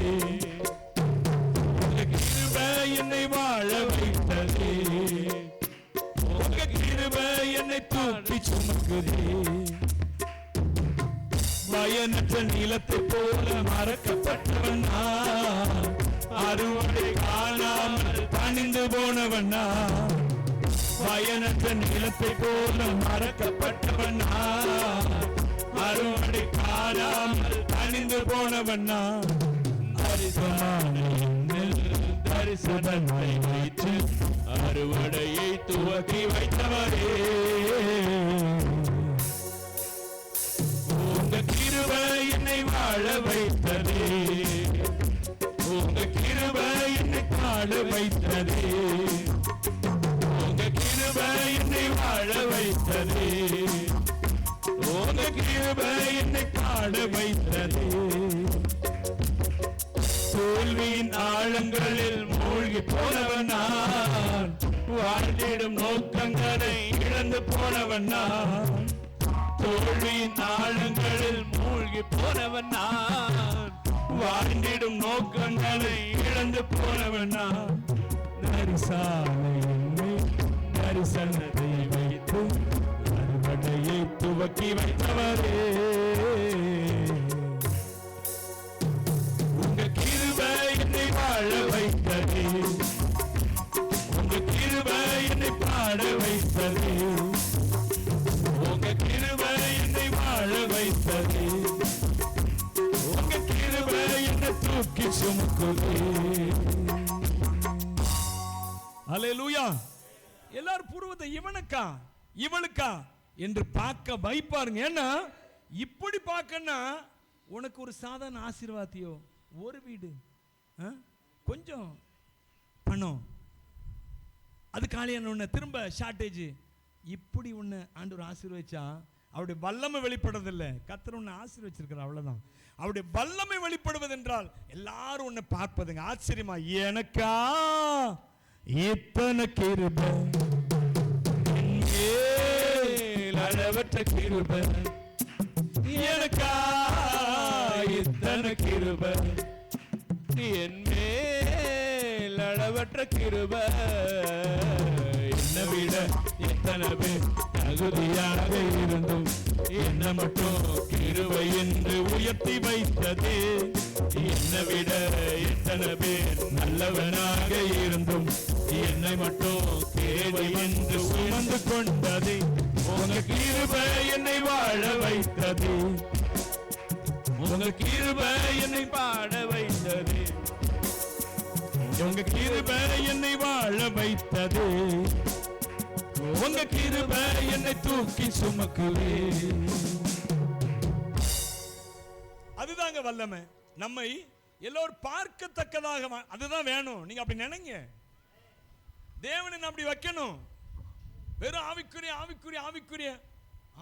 உங்க கிருபை என்னை வாழ வைத்தது, உங்க கிருபை என்னை தூக்கி சுமக்குது. பயனற்ற நிலத்தை போல மறக்கப்பட்டவன் நான், அறுவடை காணாமல் பணிந்து போனவன் நான். பயனற்ற நிலத்தை போல மறக்கப்பட்டவன் நான், அறுவடை காணாமல் பணிந்து போனவன் நான். தரிசனமான தரிசனத்தை வைத்து அறுவடையை துவக்கி வைத்தவரே, உங்க கிருபை என்னை வாழ வைத்ததே, உங்க கிருபை என்னை பாட வைத்ததே, உங்க கிருபை என்னை வாழ வைத்ததே, உங்க கிருபை என்னை பாட வைத்ததே. தோல்வியின் ஆழங்களில் மூழ்கி போனவன் நான், வாழ்ந்திடும் நோக்கங்களை இழந்து போனவன் நான். தோல்வியின் ஆழங்களில் மூழ்கி போனவன் நான், வாழ்ந்திடும் நோக்கங்களை இழந்து போனவன் நான். தரிசனத்தை வைத்து அறுவடையை துவக்கி வைத்தவரே, உங்க கிருபை என்னை வாழ வைத்தது, உங்க கிருபை என்னை பாட வைத்தது, உங்க கிருபை என்னை வாழ வைத்தது, உங்க கிருபை என்னை தூக்கி சுமக்குது. அல்லேலூயா. எல்லாரும் புருவத்தை இவனுக்கா இவளுக்கா என்று பார்க்க வைப்பாருங்க. ஏன்னா இப்படி பார்க்கன்னா உனக்கு ஒரு சாதாரண ஆசீர்வாதத்தையோ, ஒரு வீடு, கொஞ்சம் பணம், அது காலியான உன்னை திரும்ப ஷார்டேஜ், இப்படி உன்னை ஆண்டவர் ஆசீர்வதிச்சா அவருடைய வல்லமை வெளிப்படுறதில்லை. கர்த்தர் உன்னை ஆசீர்வச்சிருக்கிறார், அவ்வளவுதான். அவருடைய வல்லமை வெளிப்படுவது என்றால் எல்லாரும் உன்னை பார்ப்பதுங்க. ஆச்சரியமா, எனக்கா இத்தனை கிருபை, அளவற்ற கிருபை, எனக்கா இத்தனை கிருபை, என் மேல் அளவற்ற கிருபை, என்னை விட எத்தனை பேர் தகுதியாக இருந்தும் என்ன மட்டும் கிருபை என்று உயர்த்தி வைத்தது. என்னை விட எத்தனை பேர் நல்லவனாக இருந்தும் என்னை மட்டும் கிருபை என்று சுமந்து கொண்டது. உங்க கிருபை என்னை வாழ வைத்தது, உங்க கிருபை என்னை பாட வைத்தது, உங்க கிருபை என்னை வாழ வைத்தது, உங்க கிருபை என்னை தூக்கி சுமக்குவே. அதுதாங்க வல்லமை. நம்மை எல்லோரும் பார்க்கத்தக்கதாக, அதுதான் வேணும். நீங்க அப்படி நினைங்க. தேவனை அப்படி வைக்கணும். வெறும் ஆவிக்குரிய ஆவிக்குரிய ஆவிக்குரிய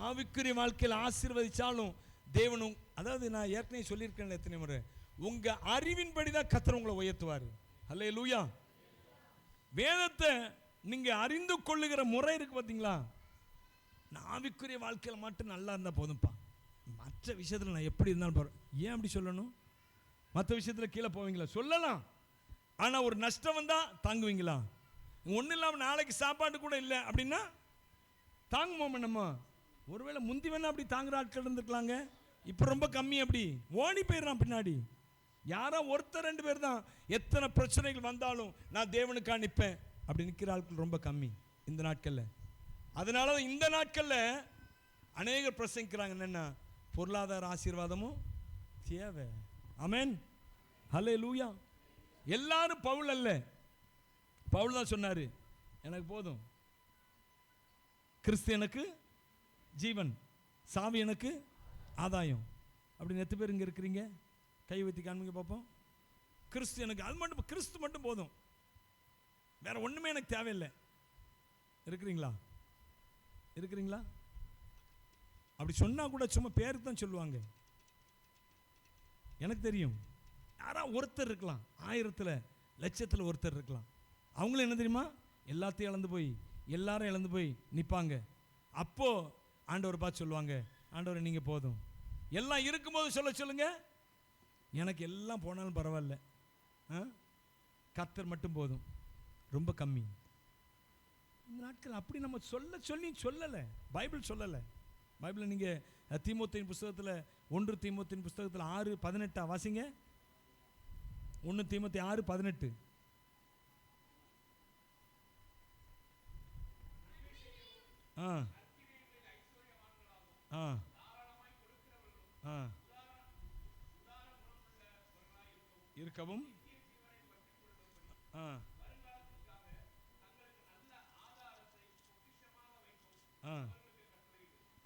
ஆவிக்குரிய வாழ்க்கையில் ஆசீர்வதிச்சாலும் தேவனும், அதாவது நான் ஏற்கனவே சொல்லியிருக்கேன் எத்தனை முறை, உங்க அறிவின்படி தான் கர்த்தர் உங்களை உயர்த்துவார். அல்லேலூயா. வேதத்தை நீங்க அறிந்து கொள்ளுகிற முறை இருக்கு பார்த்தீங்களா? நான் ஆவிக்குரிய வாழ்க்கையில் மட்டும் நல்லா இருந்தால் போதும்ப்பா, மற்ற விஷயத்தில் நான் எப்படி இருந்தாலும் பாரு. ஏன் அப்படி சொல்லணும்? மற்ற விஷயத்தில் கீழே போவீங்களா? சொல்லலாம். ஆனால் ஒரு நஷ்டம் வந்தால் தாங்குவீங்களா? ஒன்றும் இல்லாமல் நாளைக்கு சாப்பாடு கூட இல்லை அப்படின்னா தாங்குவோம் நம்ம. ஒருவேளை முந்தி வேணா அப்படி தாங்குற ஆட்கள் இருந்துக்கலாங்க. இப்போ ரொம்ப கம்மி. அப்படி ஓடி போயிடறான் பின்னாடி. யாரோ ஒருத்தர் ரெண்டு பேர் தான். எத்தனை பிரச்சனைகள் வந்தாலும் நான் தேவனுக்காக நிற்பேன், அப்படி நிற்கிற ஆட்கள் ரொம்ப கம்மி இந்த நாட்களில். அதனால இந்த நாட்களில் அநேகர் பிரசங்கிக்கிறாங்க என்னென்னா பொருளாதார ஆசீர்வாதமும் தேவை. ஆமென், ஹல்லேலூயா. எல்லாரும் பவுல் அல்ல. பவுல் தான் சொன்னார், எனக்கு போதும், கிறிஸ்து எனக்கு ஜீவன், சாவி எனக்கு ஆதாயம். அப்படின்னு எத்தனை பேர் இங்கே இருக்கிறீங்க? கை வைத்து காண்பீங்க பார்ப்போம். கிறிஸ்து எனக்கு, அது மட்டும், கிறிஸ்து மட்டும் போதும், வேற ஒன்றுமே எனக்கு தேவையில்லை. இருக்கிறீங்களா? இருக்கிறீங்களா? அப்படி சொன்னால் கூட சும்மா பேருக்கு தான் சொல்லுவாங்க. எனக்கு தெரியும், யாராவது ஒருத்தர் இருக்கலாம், 1000ல் லட்சத்தில் ஒருத்தர் இருக்கலாம். அவங்களும் என்ன தெரியுமா, எல்லாத்தையும் இழந்து போய், எல்லாரும் இழந்து போய் நிற்பாங்க. அப்போது ஆண்டவர் பார்த்து சொல்லுவாங்க, ஆண்டவர் நீங்கள் போதும். எல்லாம் இருக்கும்போது சொல்லுங்க, எனக்கு எல்லாம் போனாலும் பரவாயில்ல, கர்த்தர் மட்டும் போதும். ரொம்ப கம்மி இந்த நாட்கள். அப்படி நம்ம சொல்லலை, பைபிள் சொல்லலை. பைபிளில் நீங்கள் தீமோத்தேயின் புஸ்தகத்தில் 1 தீமோத்தேயின் புஸ்தகத்தில் 6:18 வாசிங்க. 1 தீமோத்தேயு 6:18. இருக்கவும்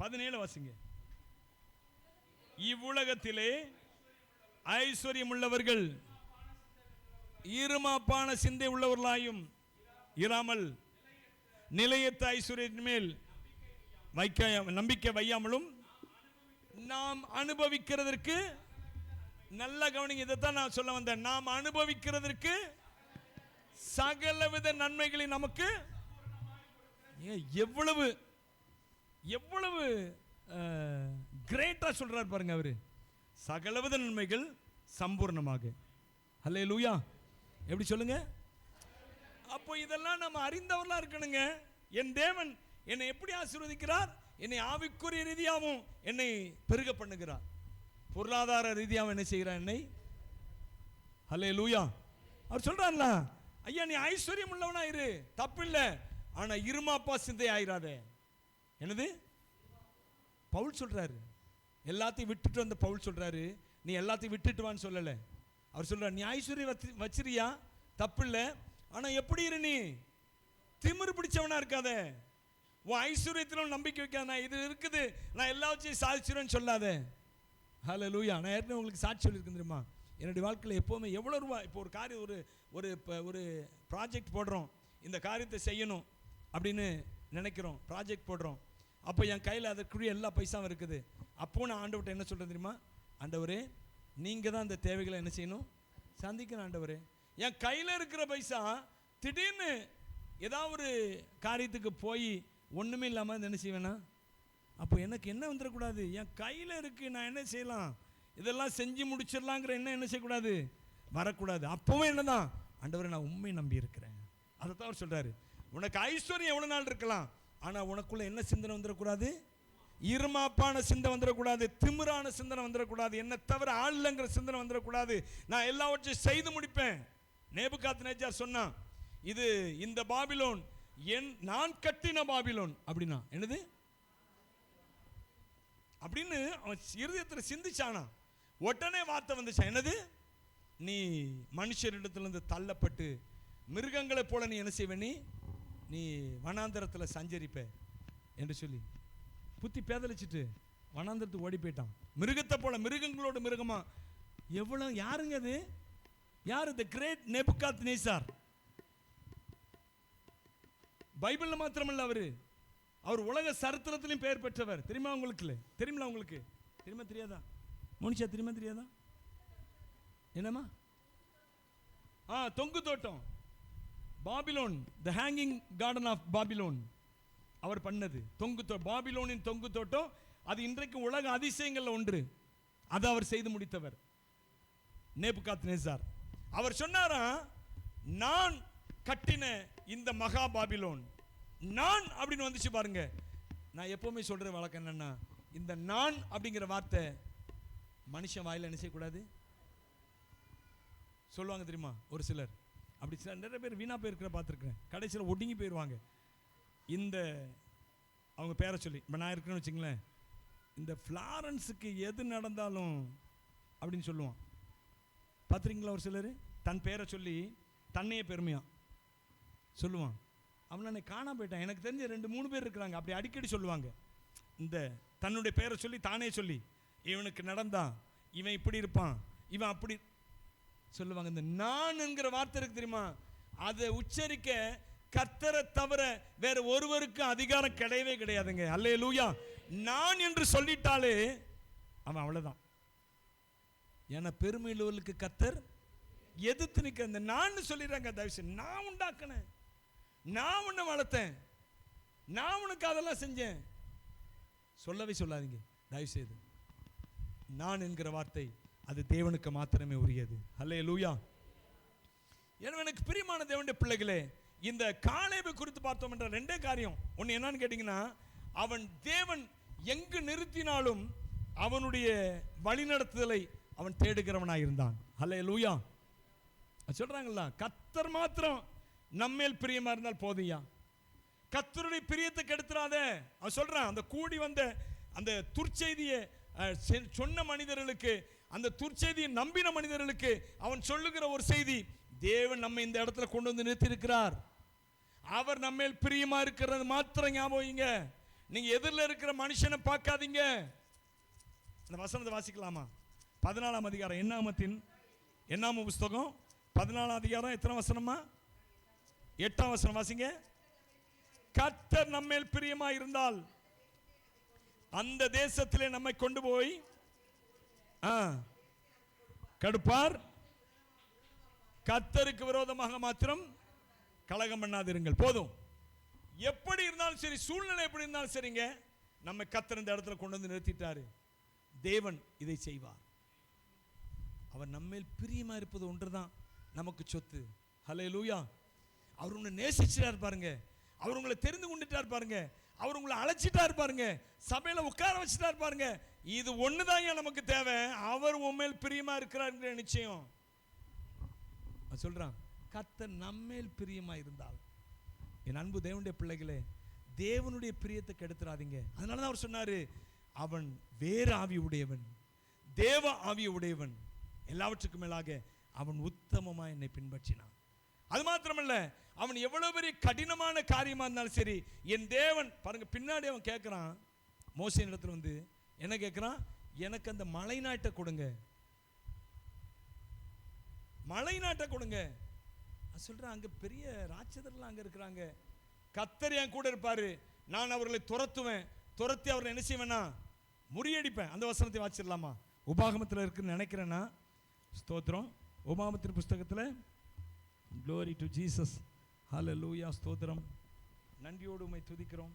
17 வாசிங்க. இவ்வுலகத்திலே ஐஸ்வர்யம் உள்ளவர்கள் இருமாப்பான சிந்தை உள்ளவர்களாயும் இராமல் நிலையற்ற ஐஸ்வர்யத்தின் மேல் நம்பிக்கை வையாமலும் நாம் அனுபவிக்கிறதற்கு, நல்ல கவனிங்க, இதைத்தான் நான் சொல்ல வந்தேன், நாம் அனுபவிக்கிறதற்கு சகலவித நன்மைகளை நமக்கு எவ்வளவு எவ்வளவு கிரேட்டா சொல்றார் பாருங்க அவரு. சகலவித நன்மைகள் சம்பூர்ணமாக. ஹல்லேலூயா. எப்படி சொல்லுங்க? அப்போ இதெல்லாம் நம்ம அறிந்தவர்களா இருக்கணுங்க. என் தேவன் என்னை எப்படி ஆசீர்வதிக்கிறார்? என்னை ஆவிக்குரிய ரீதியாகவும் என்னை பெருக பண்ணுகிறார், பொருளாதார ரீதியாகவும் என்ன செய்கிறார் என்னை. ஹல்லேலூயா. அவர் சொல்றாருல, ஐயா நீ ஐஸ்வர்யம் உள்ளவனா இரு, தப்பில்லை, ஆனா இருமாப்பா சிந்தை ஆயிராதே. என்னது பவுல் சொல்றாரு? எல்லாத்தையும் விட்டுட்டு வந்த பவுல் சொல்றாரு, நீ எல்லாத்தையும் விட்டுட்டு வான்னு சொல்லலை. அவர் சொல்றாரு, நீ ஐஸ்வர்யம் வச்சிரியா, தப்பில்லை, ஆனா எப்படி இரு, நீ திமிரு பிடிச்சவனா இருக்காத, உன் ஐஸ்வர்யத்திலும் நம்பிக்கை வைக்காத, நான் இது இருக்குது, நான் எல்லாத்தையும் சாதிச்சிருவேன்னு சொல்லாத. ஹல்லேலூயா. நான் ஏற்கனவே உங்களுக்கு சாட்சி சொல்லியிருக்கேன் தெரியுமா, என்னுடைய வாழ்க்கையில் எப்போவுமே எவ்வளோ ரூபா, இப்போ ஒரு காரியம், ஒரு ப்ராஜெக்ட் போடுறோம், இந்த காரியத்தை செய்யணும் அப்படின்னு நினைக்கிறோம், ப்ராஜெக்ட் போடுறோம். அப்போ என் கையில் அதற்குரிய எல்லா பைசாவும் இருக்குது. அப்போ நான் ஆண்டவர்கிட்ட என்ன சொல்கிறேன் தெரியுமா, ஆண்டவரே நீங்கள் தான் இந்த தேவைகளை என்ன செய்யணும், சந்திக்கணும். ஆண்டவரே என் கையில் இருக்கிற பைசா திடீர்னு ஏதாவது ஒரு காரியத்துக்கு போய் ஒன்றுமே இல்லாமல் என்ன செய்வேனா, அப்போ எனக்கு என்ன வந்துடக்கூடாது, என் கையில் இருக்குது, நான் என்ன செய்யலாம், இதெல்லாம் செஞ்சு முடிச்சிடலாங்கிற என்ன செய்யக்கூடாது, வரக்கூடாது. அப்போவும் என்ன தான், ஆண்டவரை நான் உண்மை நம்பி இருக்கிறேன். அதை தான் அவர் சொல்கிறாரு, உனக்கு ஐஸ்வர்யம் எவ்வளோ நாள் இருக்கலாம், ஆனால் உனக்குள்ள என்ன சிந்தனை வந்துடக்கூடாது, இருமாப்பான சிந்தனை வந்துடக்கூடாது, திமிரான சிந்தனை வந்துடக்கூடாது, என்னை தவிர ஆள் இல்லைங்கிற சிந்தனை வந்துடக்கூடாது. நான் எல்லாவற்றையும் செய்து முடிப்பேன். நேபுகாத்நேச்சார் சொன்னான், இது இந்த பாபிலோன் நான் கட்டின பாபிலோன். அப்படின்னா என்னது அப்படின்னு அவன் இருதயத்தில் சிந்திச்சானா, உடனே வார்த்தை வந்துச்சான், என்னது, நீ மனுஷரிடத்திலிருந்து தள்ளப்பட்டு மிருகங்களை போல நீ என்ன செய்வ, நீ வனாந்தரத்தில் சஞ்சரிப்ப என்று சொல்லி புத்தி பேதலிச்சிட்டு வனாந்தரத்துக்கு ஓடி போயிட்டான். மிருகத்தை போல, மிருகங்களோட மிருகமா. எவ்வளோ, யாருங்க அது, யார்? தி கிரேட் நேபுகாத்நேச்சார். பைபிளில் மாத்திரமல்ல, அவர் உலக சரித்திரத்திலையும் பெயர் பெற்றவர். தெரியுமா உங்களுக்கு? தெரியுமா உங்களுக்கு? தெரியுமா தெரியாதா? மோனிஷா தெரியுமா தெரியாதா? என்னம்மா? தொங்கு தோட்டம், Babylon, the hanging garden of Babylon அவர் பண்ணது. பாபிலோனின் தொங்கு தோட்டம், அது இன்றைக்கு உலக அதிசயங்கள்ல ஒன்று. அதை அவர் செய்து முடித்தவர் நேபுகாத்நேச்சார். அவர் சொன்னாரா, நான் கட்டின இந்த மகா பாபிலோன், நான் அப்படின்னு வந்துச்சு பாருங்க. நான் எப்பவுமே சொல்ற வழக்கம் என்னன்னா, இந்த நான் அப்படிங்கிற வார்த்தை மனுஷன் வாயில என்ன செய்யக்கூடாது சொல்லுவாங்க தெரியுமா? ஒரு சிலர் அப்படி சில நிறைய பேர் வீணாக போயிருக்கிற பார்த்துருக்கேன். கடைசியில் ஒடுங்கி போயிடுவாங்க. இந்த அவங்க பேரை சொல்லி, இப்போ நான் இருக்கிறேன்னு வச்சுங்களேன், இந்த ஃப்ளாரன்ஸுக்கு எது நடந்தாலும் அப்படின்னு சொல்லுவான். பார்த்துருக்கீங்களா? ஒரு சிலர் தன் பேரை சொல்லி தன்னையே பெருமையாக சொல்லுவான். அவன் நான் காணாம போயிட்டான். எனக்கு தெரிஞ்ச 2-3 பேர் இருக்கிறாங்க அப்படி அடிக்கடி சொல்லுவாங்க. இந்த தன்னுடைய பேரை சொல்லி தானே சொல்லி இவனுக்கு நடந்தான், இவன் இப்படி இருப்பான், இவன் அப்படி சொல்லுவாங்க. இந்த நான் என்கிற வார்த்தை இருக்கு தெரியுமா, அதை உச்சரிக்க கர்த்தரை தவிர வேற ஒருவருக்கு அதிகாரம் கிடையவே கிடையாதுங்க. அல்லேலூயா. நான் என்று சொல்லிட்டாலே அவன் அவ்வளவுதான். ஏன்னா பெருமையுள்ளவர்களுக்கு கர்த்தர் எதிர்த்து நிற்க. இந்த நான் சொல்லிடுறாங்க. தயவுசெய்து நான் உண்டாக்கினேன், நான் உன்னை வளர்த்தேன், நான் உனக்கு அதெல்லாம் செஞ்சேன் சொல்லவே சொல்லாதீங்க தயவுசெய்து. நான் என்கிற வார்த்தை அது தேவனுக்கு மாத்திரமே உரியது. அல்லேலூயா. எனவே எனக்கு பிரியமான தேவனுடைய பிள்ளைகளே, இந்த காலேபை குறித்து பார்த்தோம் என்ற 2 காரியம். ஒன்று என்னன்னு கேட்டீங்கன்னா, அவன் தேவன் எங்கு நிறுத்தினாலும் அவனுடைய வழிநடத்துதலை அவன் தேடுகிறவனாக இருந்தான். அல்லேலூயா. சொல்றாங்களா, கர்த்தர் மாத்திரம் நம்மேல் பிரியமா இருந்தால் போதியா, கர்த்தருடைய பிரியத்தை கெடுத்துறாத. அவன் சொல்றான், அந்த கூடி வந்த அந்த துர்ச்செய்தியை சொன்ன மனிதர்களுக்கு, அந்த துர்ச்செய்தியை நம்பின மனிதர்களுக்கு அவன் சொல்லுகிற ஒரு செய்தி, தேவன் நம்ம இந்த இடத்துல கொண்டு வந்து நிறுத்தி இருக்கிறார், அவர் நம்மேல் பிரியமா இருக்கிறது மாத்திரம் ஞாபகம். நீங்க எதிரில் இருக்கிற மனுஷனை பார்க்காதீங்க. அந்த வசனத்தை வாசிக்கலாமா? 14ஆம் அதிகாரம் என்னாம புஸ்தகம் 14ஆம் அதிகாரம் எத்தனை வசனமா? 8ஆம் வசனம் வாசிங்க. கர்த்தர் நம்மேல் பிரியமா இருந்தால் அந்த தேசத்திலே நம்மை கொண்டு போய் கடுப்பார், கர்த்தருக்கு விரோதமாக மாத்திரம் கலகம் பண்ணாதிருங்கள். போதும். எப்படி இருந்தாலும் சரி, சூழ்நிலை எப்படி இருந்தாலும் சரிங்க, நம்ம கர்த்தர் இந்த இடத்துல கொண்டு வந்து நிறுத்திட்டாரு. தேவன் இதை செய்வார். அவர் நம்மேல் பிரியமா இருப்பது ஒன்றுதான் நமக்கு சொத்து. ஹல்லேலூயா. அவர் உங்களை நேசிச்சிட்டார் பாருங்க, அவர் உங்களை தெரிந்து கொண்டுட்டார் பாருங்க, அவர் உங்களை அழைச்சிட்டார் பாருங்க, சபையில உட்கார வச்சுட்டார் பாருங்க. இது ஒண்ணுதான் நமக்கு தேவை. அவர் உண்மையில் பிரியமா இருக்கிறார் நிச்சயம். சொல்றான், கர்த்தர் நம்மேல் பிரியமா இருந்தால். என் அன்பு தேவனுடைய பிள்ளைகளே, தேவனுடைய பிரியத்தை கெடுத்துறாதீங்க. அதனாலதான் அவர் சொன்னாரு, அவன் வேறு ஆவி உடையவன், தேவ ஆவி உடையவன், எல்லாவற்றுக்கும் மேலாக அவன் உத்தமமா என்னை பின்பற்றினான். அது மாத்திரமல்ல, அவன் எவ்வளவு பெரிய கடினமான காரியமா இருந்தாலும் சரி, என் தேவன் பாருங்க, பின்னாடி அவன் கேட்கிறான், மோசே இடத்துல வந்து என்ன கேட்கிறான், எனக்கு அந்த மலை நாட்டை கொடுங்க, மலை நாட்டை கொடுங்க. சொல்றேன், அங்க பெரிய ராட்சதர்லாம் அங்க இருக்கிறாங்க, கர்த்தர் என் கூட இருப்பாரு, நான் அவர்களை துரத்துவேன், துரத்தி அவரை என்ன செய்வேன்னா முறியடிப்பேன். அந்த வசனத்தை வாசிடலாமா? உபாகமத்தில் இருக்குன்னு நினைக்கிறேன்னா, ஸ்தோத்திரம். உபாகமத்தின் புஸ்தகத்தில் Glory to Jesus. Hallelujah. ஸ்தோத்திரம். நன்றியோடு உம்மை துதிக்கிறோம்,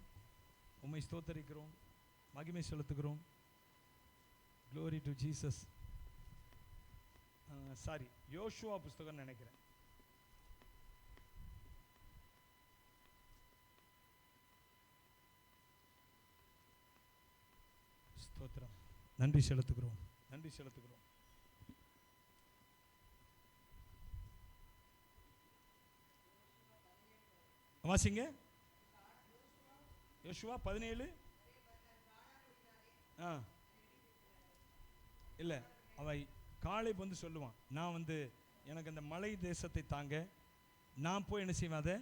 உம்மை ஸ்தோத்தரிக்கிறோம், மகிமை செலுத்துகிறோம். Glory to Jesus. சாரி, யோசுவா புஸ்தகம் நினைக்கிறேன். ஸ்தோத்திரம். நன்றி செலுத்துகிறோம், நன்றி செலுத்துகிறோம். வாசிங்க. யோசுவா 17. இல்லை, அவை காலேப் வந்து சொல்லுவான், நான் வந்து எனக்கு அந்த மலை தேசத்தை தாங்க, நான் போய் என்ன செய்வேன், அதை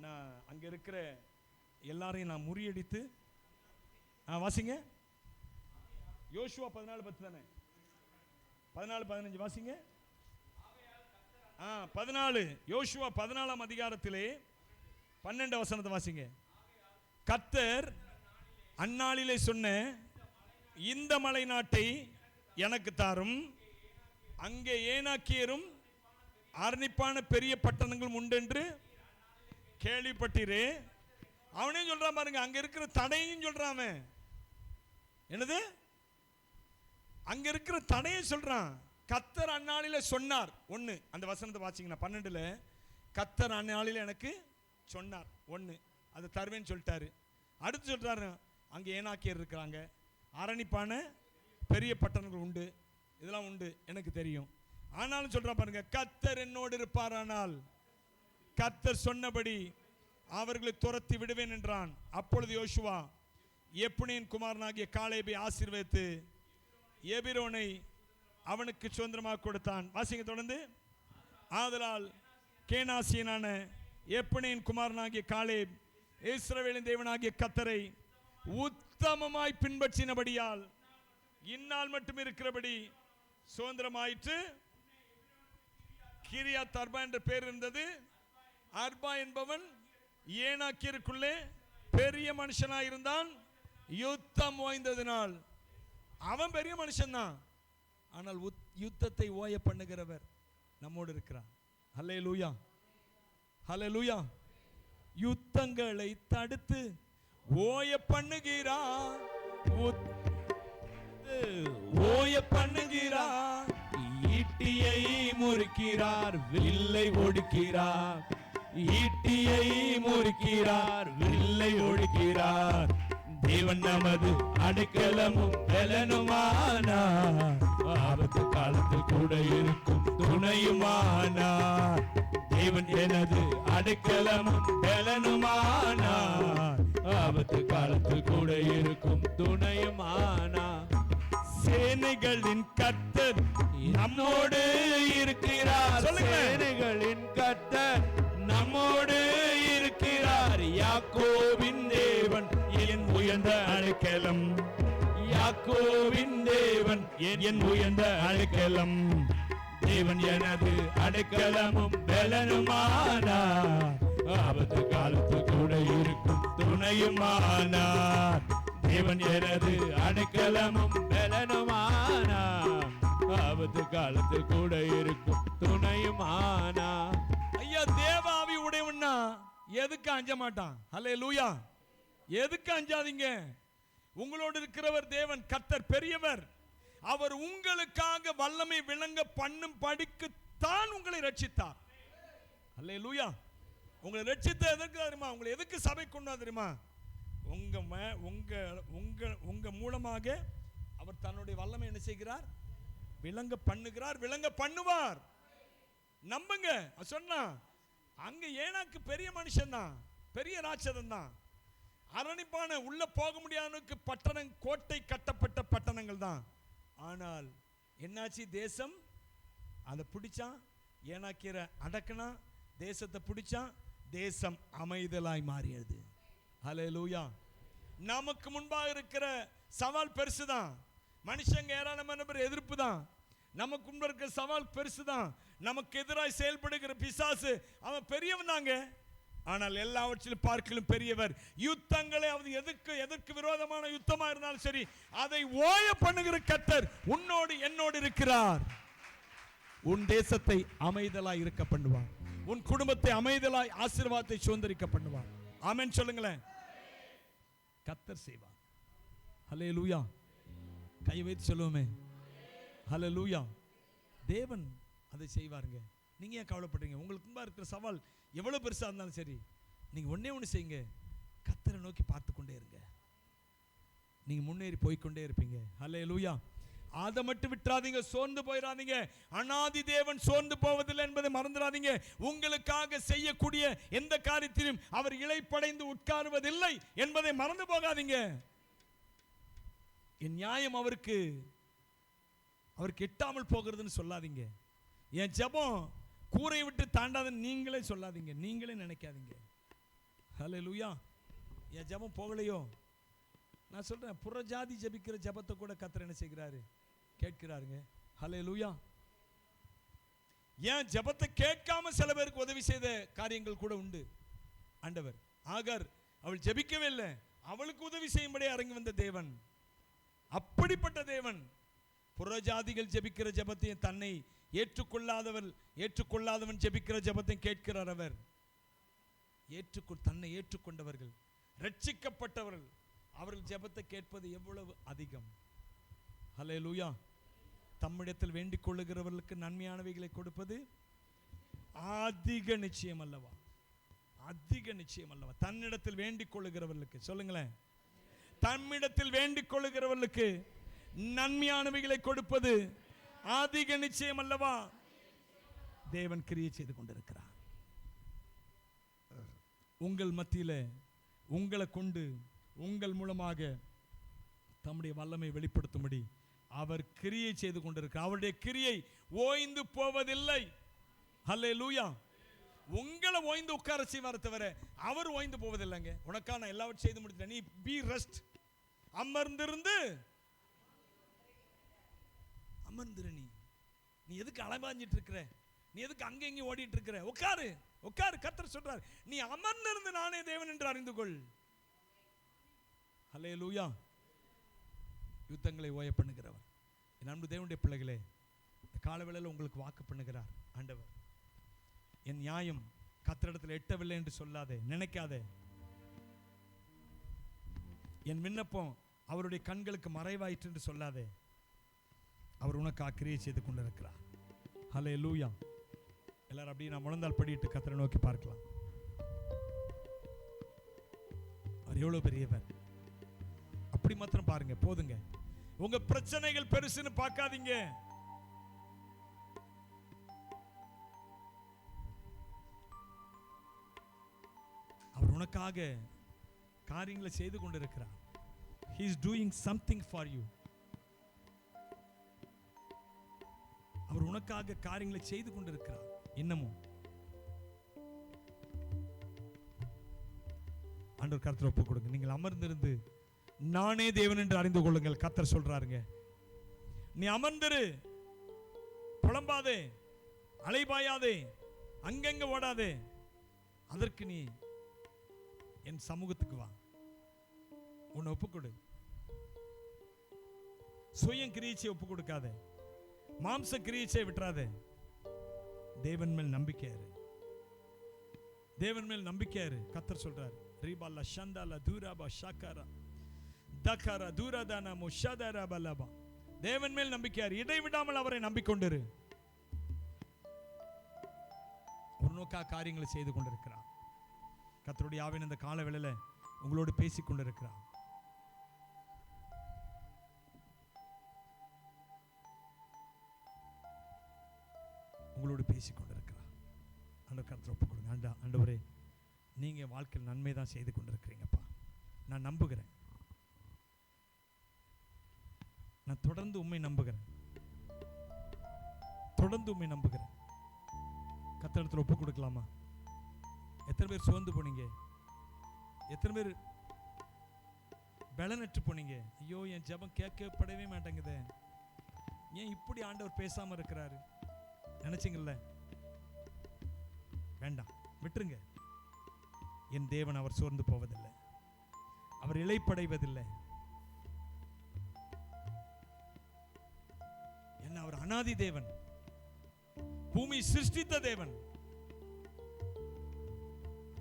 நான் அங்கே இருக்கிற எல்லாரையும் நான் முறியடித்து. வாசிங்க. யோசுவா 14:10 தானே? 14:15 வாசிங்க. 14 யோசுவா 14ஆம் அதிகாரத்திலே 12 வசனத்தை வாசிங்க. கர்த்தர் அந்நாளிலே சொன்ன இந்த மலை நாட்டை எனக்கு தாரும், அங்கே ஏனாக்கியரும் அரணிப்பான பெரிய பட்டணங்களும் உண்டென்று கேள்விப்பட்டீரே. அவனே சொல்றான் பாருங்க, அங்க இருக்கிற தடையும் சொல்றான். என்னது? அங்க இருக்கிற தடையை சொல்றான். கர்த்தர் அந்நாளில சொன்னார். ஒன்று, அந்த வசனத்தை வாசிங்கன்னா 12ல் கர்த்தர் அந்நாளில எனக்கு சொன்னார். ஒன்று, அதை தருவேன்னு சொல்லிட்டாரு. அடுத்து சொல்றாரு, அங்கே ஏனாக்கியர் இருக்கிறாங்க, அரணிப்பான பெரிய பட்டணங்கள் உண்டு, இதெல்லாம் உண்டு, எனக்கு தெரியும். ஆனாலும் சொல்றா பாருங்க, கர்த்தர் என்னோடு இருப்பாரானால் கர்த்தர் சொன்னபடி அவர்களை துரத்தி விடுவேன் என்றான். அப்பொழுது யோசுவா எப்புனேயின் குமாரனாகிய காலேபை ஆசீர்வதித்து எபிரோனை அவனுக்கு சுதந்திரமாக கொடுத்தான். வாசிங்க தொடர்ந்து. ஆதலால் கேனாசியனான எப்புனேயின் குமாரனாகிய காலேப் இஸ்ரவேலின் தேவனாகிய கர்த்தரை உத்தமமாய் பின்பற்றினபடியால் இந்நாள் மட்டும் இருக்கிறபடி சுதந்திரமாயிற்று. கிரியாத் அர்பா என்ற பெயர் இருந்தது. அர்பா என்பவன் ஏனாக்கியருக்குள்ளே பெரிய மனுஷனாய் இருந்தான். யுத்தம் ஓய்ந்ததினால் அவன் பெரிய மனுஷன் தான், ஆனால் யுத்தத்தை ஓய பண்ணுகிறவர் நம்மோடு இருக்கிறார். ஹல்லேலூயா, ஹல்லேலூயா. யுத்தங்களை தடுத்து ஓய பண்ணுகிறார், ஓய பண்ணுகிறார். ஈட்டியை முறிக்கிறார், வில்லை ஒடுக்கிறார். ஈட்டியை முறிக்கிறார், வில்லை ஒடுக்கிறார். தேவன் நமது அடைக்கலமும் பலனுமானார், ஆபத்து காலத்தில் கூட இருக்கும் துணையுமானார். தேவன் எனது அடைக்கலமும் பலனுமானார், ஆபத்து காலத்தில் கூட இருக்கும் துணையுமானார். சேனைகளின் கர்த்தர் நம்மோடு இருக்கிறார். சேனைகளின் கர்த்தர் நம்மோடு இருக்கிறார். யாக்கோபின் தேவன் என் உயர்ந்த அடைக்கலம், யாக்கோபின் தேவன் என் உயர்ந்த அடைக்கலம். தேவன் எனது அடைக்கலமும் பலனுமானார், ஆபத்து காலத்தில் கூட இருக்கும் துணையுமானார். தேவன் எனது அடைக்கலமும் பலனுமானார், ஆபத்து காலத்தில் கூட இருக்கும் துணையுமானார். ஐயா, தேவாவி உடையவன்னா எதுக்கு அஞ்ச மாட்டான்? ஹல்லேலூயா. எதுக்கு அஞ்சாதீங்க? உங்களோடு இருக்கிறவர் தேவன் கர்த்தர் பெரியவர். அவர் உங்களுக்காக வல்லமை விளங்க பண்ணும் படிக்குத்தான் உங்களை ரட்சித்தார். ஹல்லேலூயா. உங்களை ரட்சித்த எதற்கு தெரியுமா? உங்களை எதுக்கு சபை கொண்டா தெரியுமா? உங்க மூலமாக அவர் தன்னுடைய வல்லமை என்ன செய்கிறார்? விளங்க பண்ணுகிறார், விளங்க பண்ணுவார். நம்புங்க. சொன்னா அங்க ஏனாக்கு பெரிய மனுஷன் தான், பெரிய ராட்சதன் தான். அரணிப்பான உள்ள போக முடியாதவனுக்கு பட்டணம், கோட்டை கட்டப்பட்ட பட்டணங்கள் தான். ஆனால் என்னாச்சு? தேசம் அதை பிடிச்சான், ஏனாக்கிற அடக்கினா, தேசத்தை பிடிச்சான், தேசம் அமைதலாய் மாறியது. ஹல்லேலூயா. நமக்கு முன்பாக இருக்கிற சவால் பெருசுதான். மனுஷங்க ஏராளமான பேர் எதிர்ப்பு தான். நமக்கு முன்பு இருக்கிற சவால் பெருசுதான். நமக்கு எதிராக செயல்படுகிற பிசாசு அவன் பெரியவன் தாங்க. ஆனால் எல்லாவற்றிலும் பார்க்கலும் பெரியவர். யுத்தங்களை எதற்கு விரோதமான யுத்தமா இருந்தாலும் சரி, அதை ஓய பண்ணுகிற கர்த்தர் உன்னோடு என்னோடு இருக்கிறார். உன் தேசத்தை அமைதலாய் இருக்க பண்ணுவார், உன் குடும்பத்தை அமைதலாய் ஆசீர்வாதத்தை சுதந்திரிக்க பண்ணுவார். ஆமென் சொல்லுங்களேன். கர்த்தர் செய்வார். ஹல்லேலூயா. கை வைத்து சொல்லுவோமே, ஹல்லேலூயா. தேவன் அதை செய்வாருங்க. நீங்க ஏன் கவலைப்படுறீங்க? உங்களுக்கு முன்பா இருக்கிற சவால் எவ்வளவு பெருசா இருந்தாலும் சரி, நீங்க ஒண்ணே ஒண்ணு செய்யுங்க. கர்த்தரை நோக்கி பார்த்து கொண்டே இருங்க. நீங்க முன்னேறி போய்கொண்டே இருப்பீங்க. ஹல்லேலூயா. அதை மட்டும் விட்டுறாதீங்க, சோர்ந்து போயிடாதீங்க. அனாதி தேவன் சோர்ந்து போவதில்லை என்பதை மறந்துடாதீங்க. உங்களுக்காக செய்யக்கூடிய எந்த காரியத்திலும் அவர் இளைப்படைந்து உட்காருவதில்லை என்பதை மறந்து போகாதீங்க. என் நியாயம் அவருக்கு எட்டாமல் போகிறதுன்னு சொல்லாதீங்க. என் ஜெபம் கூரை விட்டு தாண்டாதுன்னு நீங்களே சொல்லாதீங்க, நீங்களே நினைக்காதீங்க. ஹல்லேலூயா. என் ஜெபம் போகலையோ, நான் சொல்றேன், புறஜாதி ஜெபிக்கிற ஜெபத்தை கூட கர்த்தர் என்ன செய்கிறாரு? கேட்கிறாருங்க. ஹல்லேலூயா. ஏன் ஜெபத்தை கேட்காம சில பேருக்கு உதவி செய்த காரியங்கள் கூட உண்டு. ஆண்டவர் ஆகார், அவள் ஜெபிக்கவே இல்லை, அவளுக்கு உதவி செய்யும்படி இறங்கி வந்த தேவன். அப்படிப்பட்ட தேவன் புறஜாதிகள் ஜெபிக்கிற ஜெபத்தையும், தன்னை ஏற்றுக்கொள்ளாதவன் ஜெபிக்கிற ஜெபத்தையும் கேட்கிறார். அவர் தன்னை ஏற்றுக்கொண்டவர்கள், ரட்சிக்கப்பட்டவர்கள், அவர்கள் ஜெபத்தை கேட்பது எவ்வளவு அதிகம். ஹல்லேலூயா. தம்மிடத்தில் வேண்டிக் கொள்ளுகிறவர்களுக்கு நன்மையானவைகளை கொடுப்பது அதிக நிச்சயம் அல்லவா? அதிக நிச்சயம் அல்லவா? தன்னிடத்தில் வேண்டிக் கொள்ளுகிறவர்களுக்கு, சொல்லுங்களேன், தம்மிடத்தில் வேண்டிக் கொள்ளுகிறவர்களுக்கு நன்மையானவைகளை கொடுப்பது அதிக நிச்சயம் அல்லவா? தேவன் கிரியை செய்து கொண்டிருக்கிறார். உங்கள் மத்தியில உங்களை கொண்டு உங்கள் மூலமாக தம்முடைய வல்லமை வெளிப்படுத்தும்படி அவர் கிரியை செய்து கொண்டிருக்கிறார். அவருடைய கிரியை ஓய்ந்து போவதில்லை. ஹல்லேலூயா. உங்களை ஓய்ந்து உட்கார செய்வார் தவிர அவர் ஓய்ந்து போவதில்லைங்க. உனக்கான எல்லாவற்றையும் செய்து முடிச்சிட்ட, நீ பி ரெஸ்ட். அமர்ந்திருந்து அமர்ந்திரு. நீ எதுக்கு அலைபாஞ்சிட்டு இருக்கிற? நீ எதுக்கு அங்க இங்கே ஓடிட்டு இருக்கிற? உட்காரு, உட்காரு. கர்த்தர் சொல்றார், நீ அமர்ந்திருந்து நானே தேவன் என்று அறிந்து கொள். ஹல்லேலூயா. யுத்தங்களை ஓய பண்ணுகிறவர். என் அன்பு தேவனுடைய பிள்ளைகளே, இந்த காலவேளையில் உங்களுக்கு வாக்கு பண்ணுகிறார் ஆண்டவர். என் நியாயம் கர்த்தரிடத்தில் எட்டவில்லை என்று சொல்லாதே, நினைக்காதே. என் விண்ணப்பம் அவருடைய கண்களுக்கு மறைவாயிற்று என்று சொல்லாதே. அவர் உனக்கு கிரியை செய்து கொண்டிருக்கிறார். ஹல்லேலூயா. எல்லாரும் அப்படியே நான் முழந்தால் படிட்டு கர்த்தரை நோக்கி பார்க்கலாம். அவர் எவ்வளவு பெரியவர். அப்படி மாத்திரம் பாருங்க, போதுங்க. உங்க பிரச்சனைகள் பெருசுன்னு பார்க்காதீங்க. அவர் உனக்காக காரியங்களை செய்து கொண்டிருக்கிறார். He is doing something for you. அவர் உனக்காக காரியங்களை செய்து கொண்டிருக்கிறார். இன்னமும் ஆண்டவர் கர்த்தர் ஒப்பு கொடுங்க. நீங்கள் அமர்ந்திருந்து நானே தேவன் என்று அறிந்து கொள்ளுங்கள். கர்த்தர் சொல்றாருங்க, நீ அமர்ந்திரு, புலம்பாதே, அலைபாயாதே, அங்கங்க ஓடாதே. அதற்கு நீ என் சமூகத்துக்கு வா, உன்னை ஒப்புக்கொடு. சுயம் கிரீச்சை ஒப்பு கொடுக்காதே, மாம்ச கிரீச்சை விட்டுறாதே. தேவன் மேல் நம்பிக்கையாரு, தேவன் மேல் நம்பிக்கையாரு. கர்த்தர் சொல்றார், ரீபாலா ஷந்தாலா தூராபா ஷாக்காரா தகாரா தூராதானா முஷாதாரா பலபா. தேவன் மேல் நம்பிக்கையாரு. இடைவிடாமல் அவரை நம்பிக்கொண்டிரு. ஒரு நோக்கா காரியங்களை செய்து கொண்டிருக்கிறார். கர்த்தருடைய ஆவியின் இந்த கால வேளையில உங்களோடு பேசிக் கொண்டிருக்கிறார். உங்களோடு பேசிக் கொண்டிருக்கிறார். ஆண்டவர் கர்த்தரை ஒப்புக் கொடுங்க. ஆண்டவரே, நீங்க வாழ்க்கையில் நன்மை தான் செய்து கொண்டிருக்கிறீங்கப்பா. நான் நம்புகிறேன். நான் தொடர்ந்து உண்மை நம்புகிறேன். தொடர்ந்து உண்மை நம்புகிறேன். கர்த்தரிடத்தில் ஒப்புக் கொடுக்கலாமா? எத்தனை பேர் சோர்ந்து போனீங்க? எத்தனை பேர் பலனற்று போனீங்க? ஐயோ, என் ஜெபம் கேட்கப்படவே மாட்டேங்குது, ஏன் இப்படி ஆண்டவர் பேசாம இருக்கிறாரு நினைச்சீங்கல்ல? வேண்டாம், விட்டுருங்க. என் தேவன் அவர் சோர்ந்து போவதில்லை, அவர் இளைப்படைவதில்லை. என்ன, அவர் அனாதி தேவன், பூமி சிருஷ்டித்த தேவன்.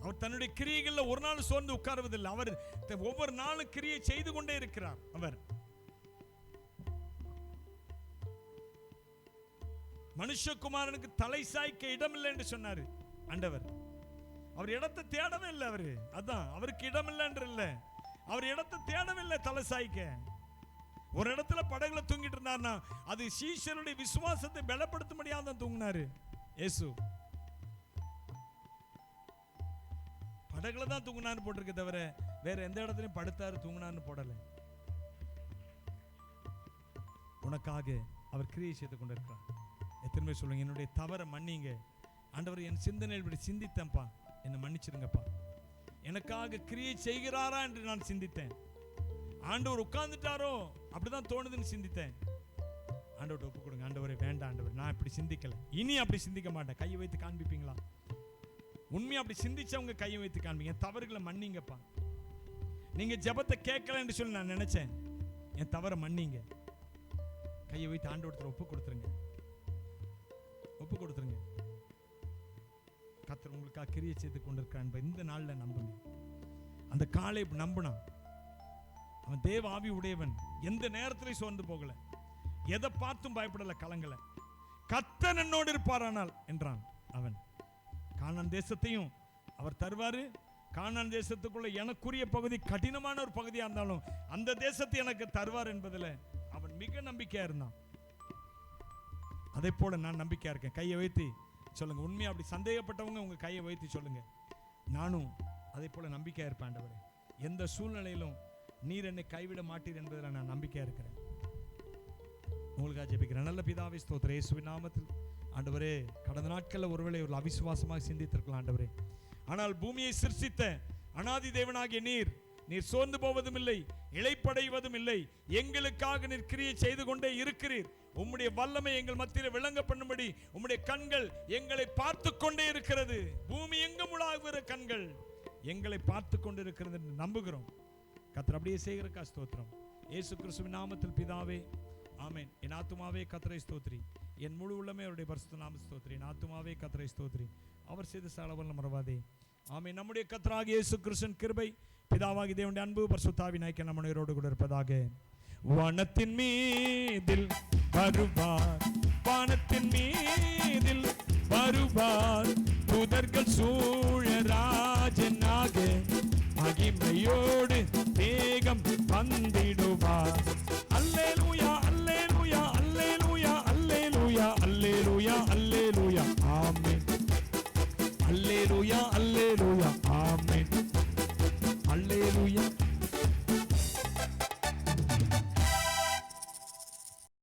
அவர் தன்னுடைய கிரியைகள்ல ஒரு நாள் சோர்ந்து உட்காருவதில்லை. அவர் ஒவ்வொரு நாளும் கிரியை செய்து கொண்டே இருக்கிறார். அவர் மனுஷகுமாரனுக்கு தலை சாய்க்க இடமில்லை என்று சொன்னாரு ஆண்டவர். அவர் இடத்தை தேடவே இல்லை. அவரு அதான், அவருக்கு இடமில்லை என்று இல்லை, அவர் இடத்தை தேடவே இல்லை தலை சாய்க்க. ஒரு இடத்துல படகுல தூங்கிட்டு இருந்தார்னா அது சீஷருடைய விசுவாசத்தை பலப்படுத்த முடியாத தூங்கினாரு இயேசு. படகுல தான் தூங்கினான்னு போட்டிருக்க தவிர வேற எந்த இடத்துலயும் படுத்தாரு தூங்கினான்னு போடல. உனக்காக அவர் கிரியை செய்து கொண்டிருக்கிறார். எத்தனை பேர் சொல்லுங்க, என்னுடைய தவறை மன்னிங்க ஆண்டவர், என் சிந்தனையில் இப்படி சிந்தித்தேன்ப்பா, என்னை மன்னிச்சிருங்கப்பா. எனக்காக கிரியை செய்கிறாரா என்று நான் சிந்தித்தேன். ஆண்டவர் உட்கார்ந்துட்டாரோ அப்படிதான் தோணுதுன்னு சிந்தித்தேன். ஆண்டவர் ஒப்பு கொடுங்க. ஆண்டவரே, வேண்டாம் ஆண்டவர், நான் இப்படி சிந்திக்கல, இனி அப்படி சிந்திக்க மாட்டேன். கையை வைத்து காண்பிப்பீங்களா? உண்மையா அப்படி சிந்திச்சவங்க கையை வைத்து காண்பீங்க. என் தவறுகளை மன்னிங்கப்பா. நீங்க ஜெபத்தை கேட்கல என்று சொல்லி நான் நினைச்சேன், என் தவறை மன்னிங்க. கையை வைத்து ஆண்டவரத்துல ஒப்பு கொடுத்துருங்க, ஒப்பு கொடுத்துருங்க. கர்த்தர் உங்களுக்காக கிரியை செய்து கொண்டிருக்கிறார் என்பதை இந்த நாள்ல நம்புங்க. அந்த காலை நம்பினா அவன் தேவ ஆவி உடையவன், எந்த நேரத்திலையும் சோர்ந்து போகல, எதை பார்த்தும் பயப்படல, கலங்கல. கர்த்தர் என்னோடு இருப்பாரானால் என்றான் அவன். கானான் தேசத்தையும் அவர் தருவாரு. கானான் தேசத்துக்குள்ள எனக்குரிய பகுதி கடினமான ஒரு பகுதியா இருந்தாலும் அந்த தேசத்தை எனக்கு தருவார் என்பதில் அவன் மிக நம்பிக்கையா இருந்தான். அதே போல நான் நம்பிக்கையா இருக்கேன். கையை வைத்து சொல்லுங்க. உண்மையா அப்படி சந்தேகப்பட்டவங்க உங்க கையை வைத்து சொல்லுங்க. நானும் அதே போல நம்பிக்கையா இருப்பேன் ஆண்டவரே. எந்த சூழ்நிலையிலும் நீர் என்னை கைவிட மாட்டீர் என்பதில் நான் நம்பிக்கையா இருக்கிறேன். உங்களுக்காக ஜெபிக்கிறேன். நல்ல பிதாவே ஸ்தோத்திரம். இயேசுவின் நாமத்தில் ஆண்டவரே, கடந்த நாட்களில் ஒருவேளை ஒரு அவிசுவாசமாக சிந்தித்திருக்கலாம் ஆண்டவரே. ஆனால் பூமியை சிருஷ்டித்த அனாதி தேவனாகிய நீர் சோர்ந்து போவதும் இல்லை, இளைப்படைவதும் இல்லை. எங்களுக்காக நீர் கிரியை செய்து கொண்டே இருக்கிறீர். உம்முடைய வல்லமை எங்கள் மத்தியில் விளங்க பண்ணும்படி உம்முடைய கண்கள் எங்களை பார்த்து கொண்டே இருக்கிறது. பூமி எங்கும் உலாவுகிற கண்கள் எங்களை பார்த்து கொண்டு இருக்கிறது என்று நம்புகிறோம். கர்த்தர் அப்படியே செய்கிறக்கா ஸ்தோத்திரம். இயேசு கிறிஸ்துவின் நாமத்தில் பிதாவே, ஆமென். என் ஆத்துமாவே கர்த்தரை ஸ்தோத்திரி, என் முழு உள்ளமே அவருடைய பரிசுத்த நாமத்தை ஸ்தோத்திரி. என் ஆத்துமாவே கர்த்தரை ஸ்தோத்திரி, அவர் செய்த சகலவல்ல மறவாதே. ஆமென். நம்முடைய கர்த்தராகிய இயேசு கிறிஸ்துவின் கிருபை, பிதாவாகிய தேவனுடைய அன்பு, பரிசுத்த ஆவியின் ஐக்கியம் நம்முடையோடு கூட இருப்பதாக. வானத்தின் மீதில் வருவார், வானத்தின் மீதில் வருவார், புதர்கள் சூழ ராஜனாக மகிமையோடு வேகம் வந்திடுவார். அல்லேலூயா அல்லேலூயா அல்லேலூயா அல்லேலூயா அல்லேலூயா அல்லேலூயா ஆமென். அல்லேலூயா அல்லேலூயா ஆமென். அல்லேலூயா.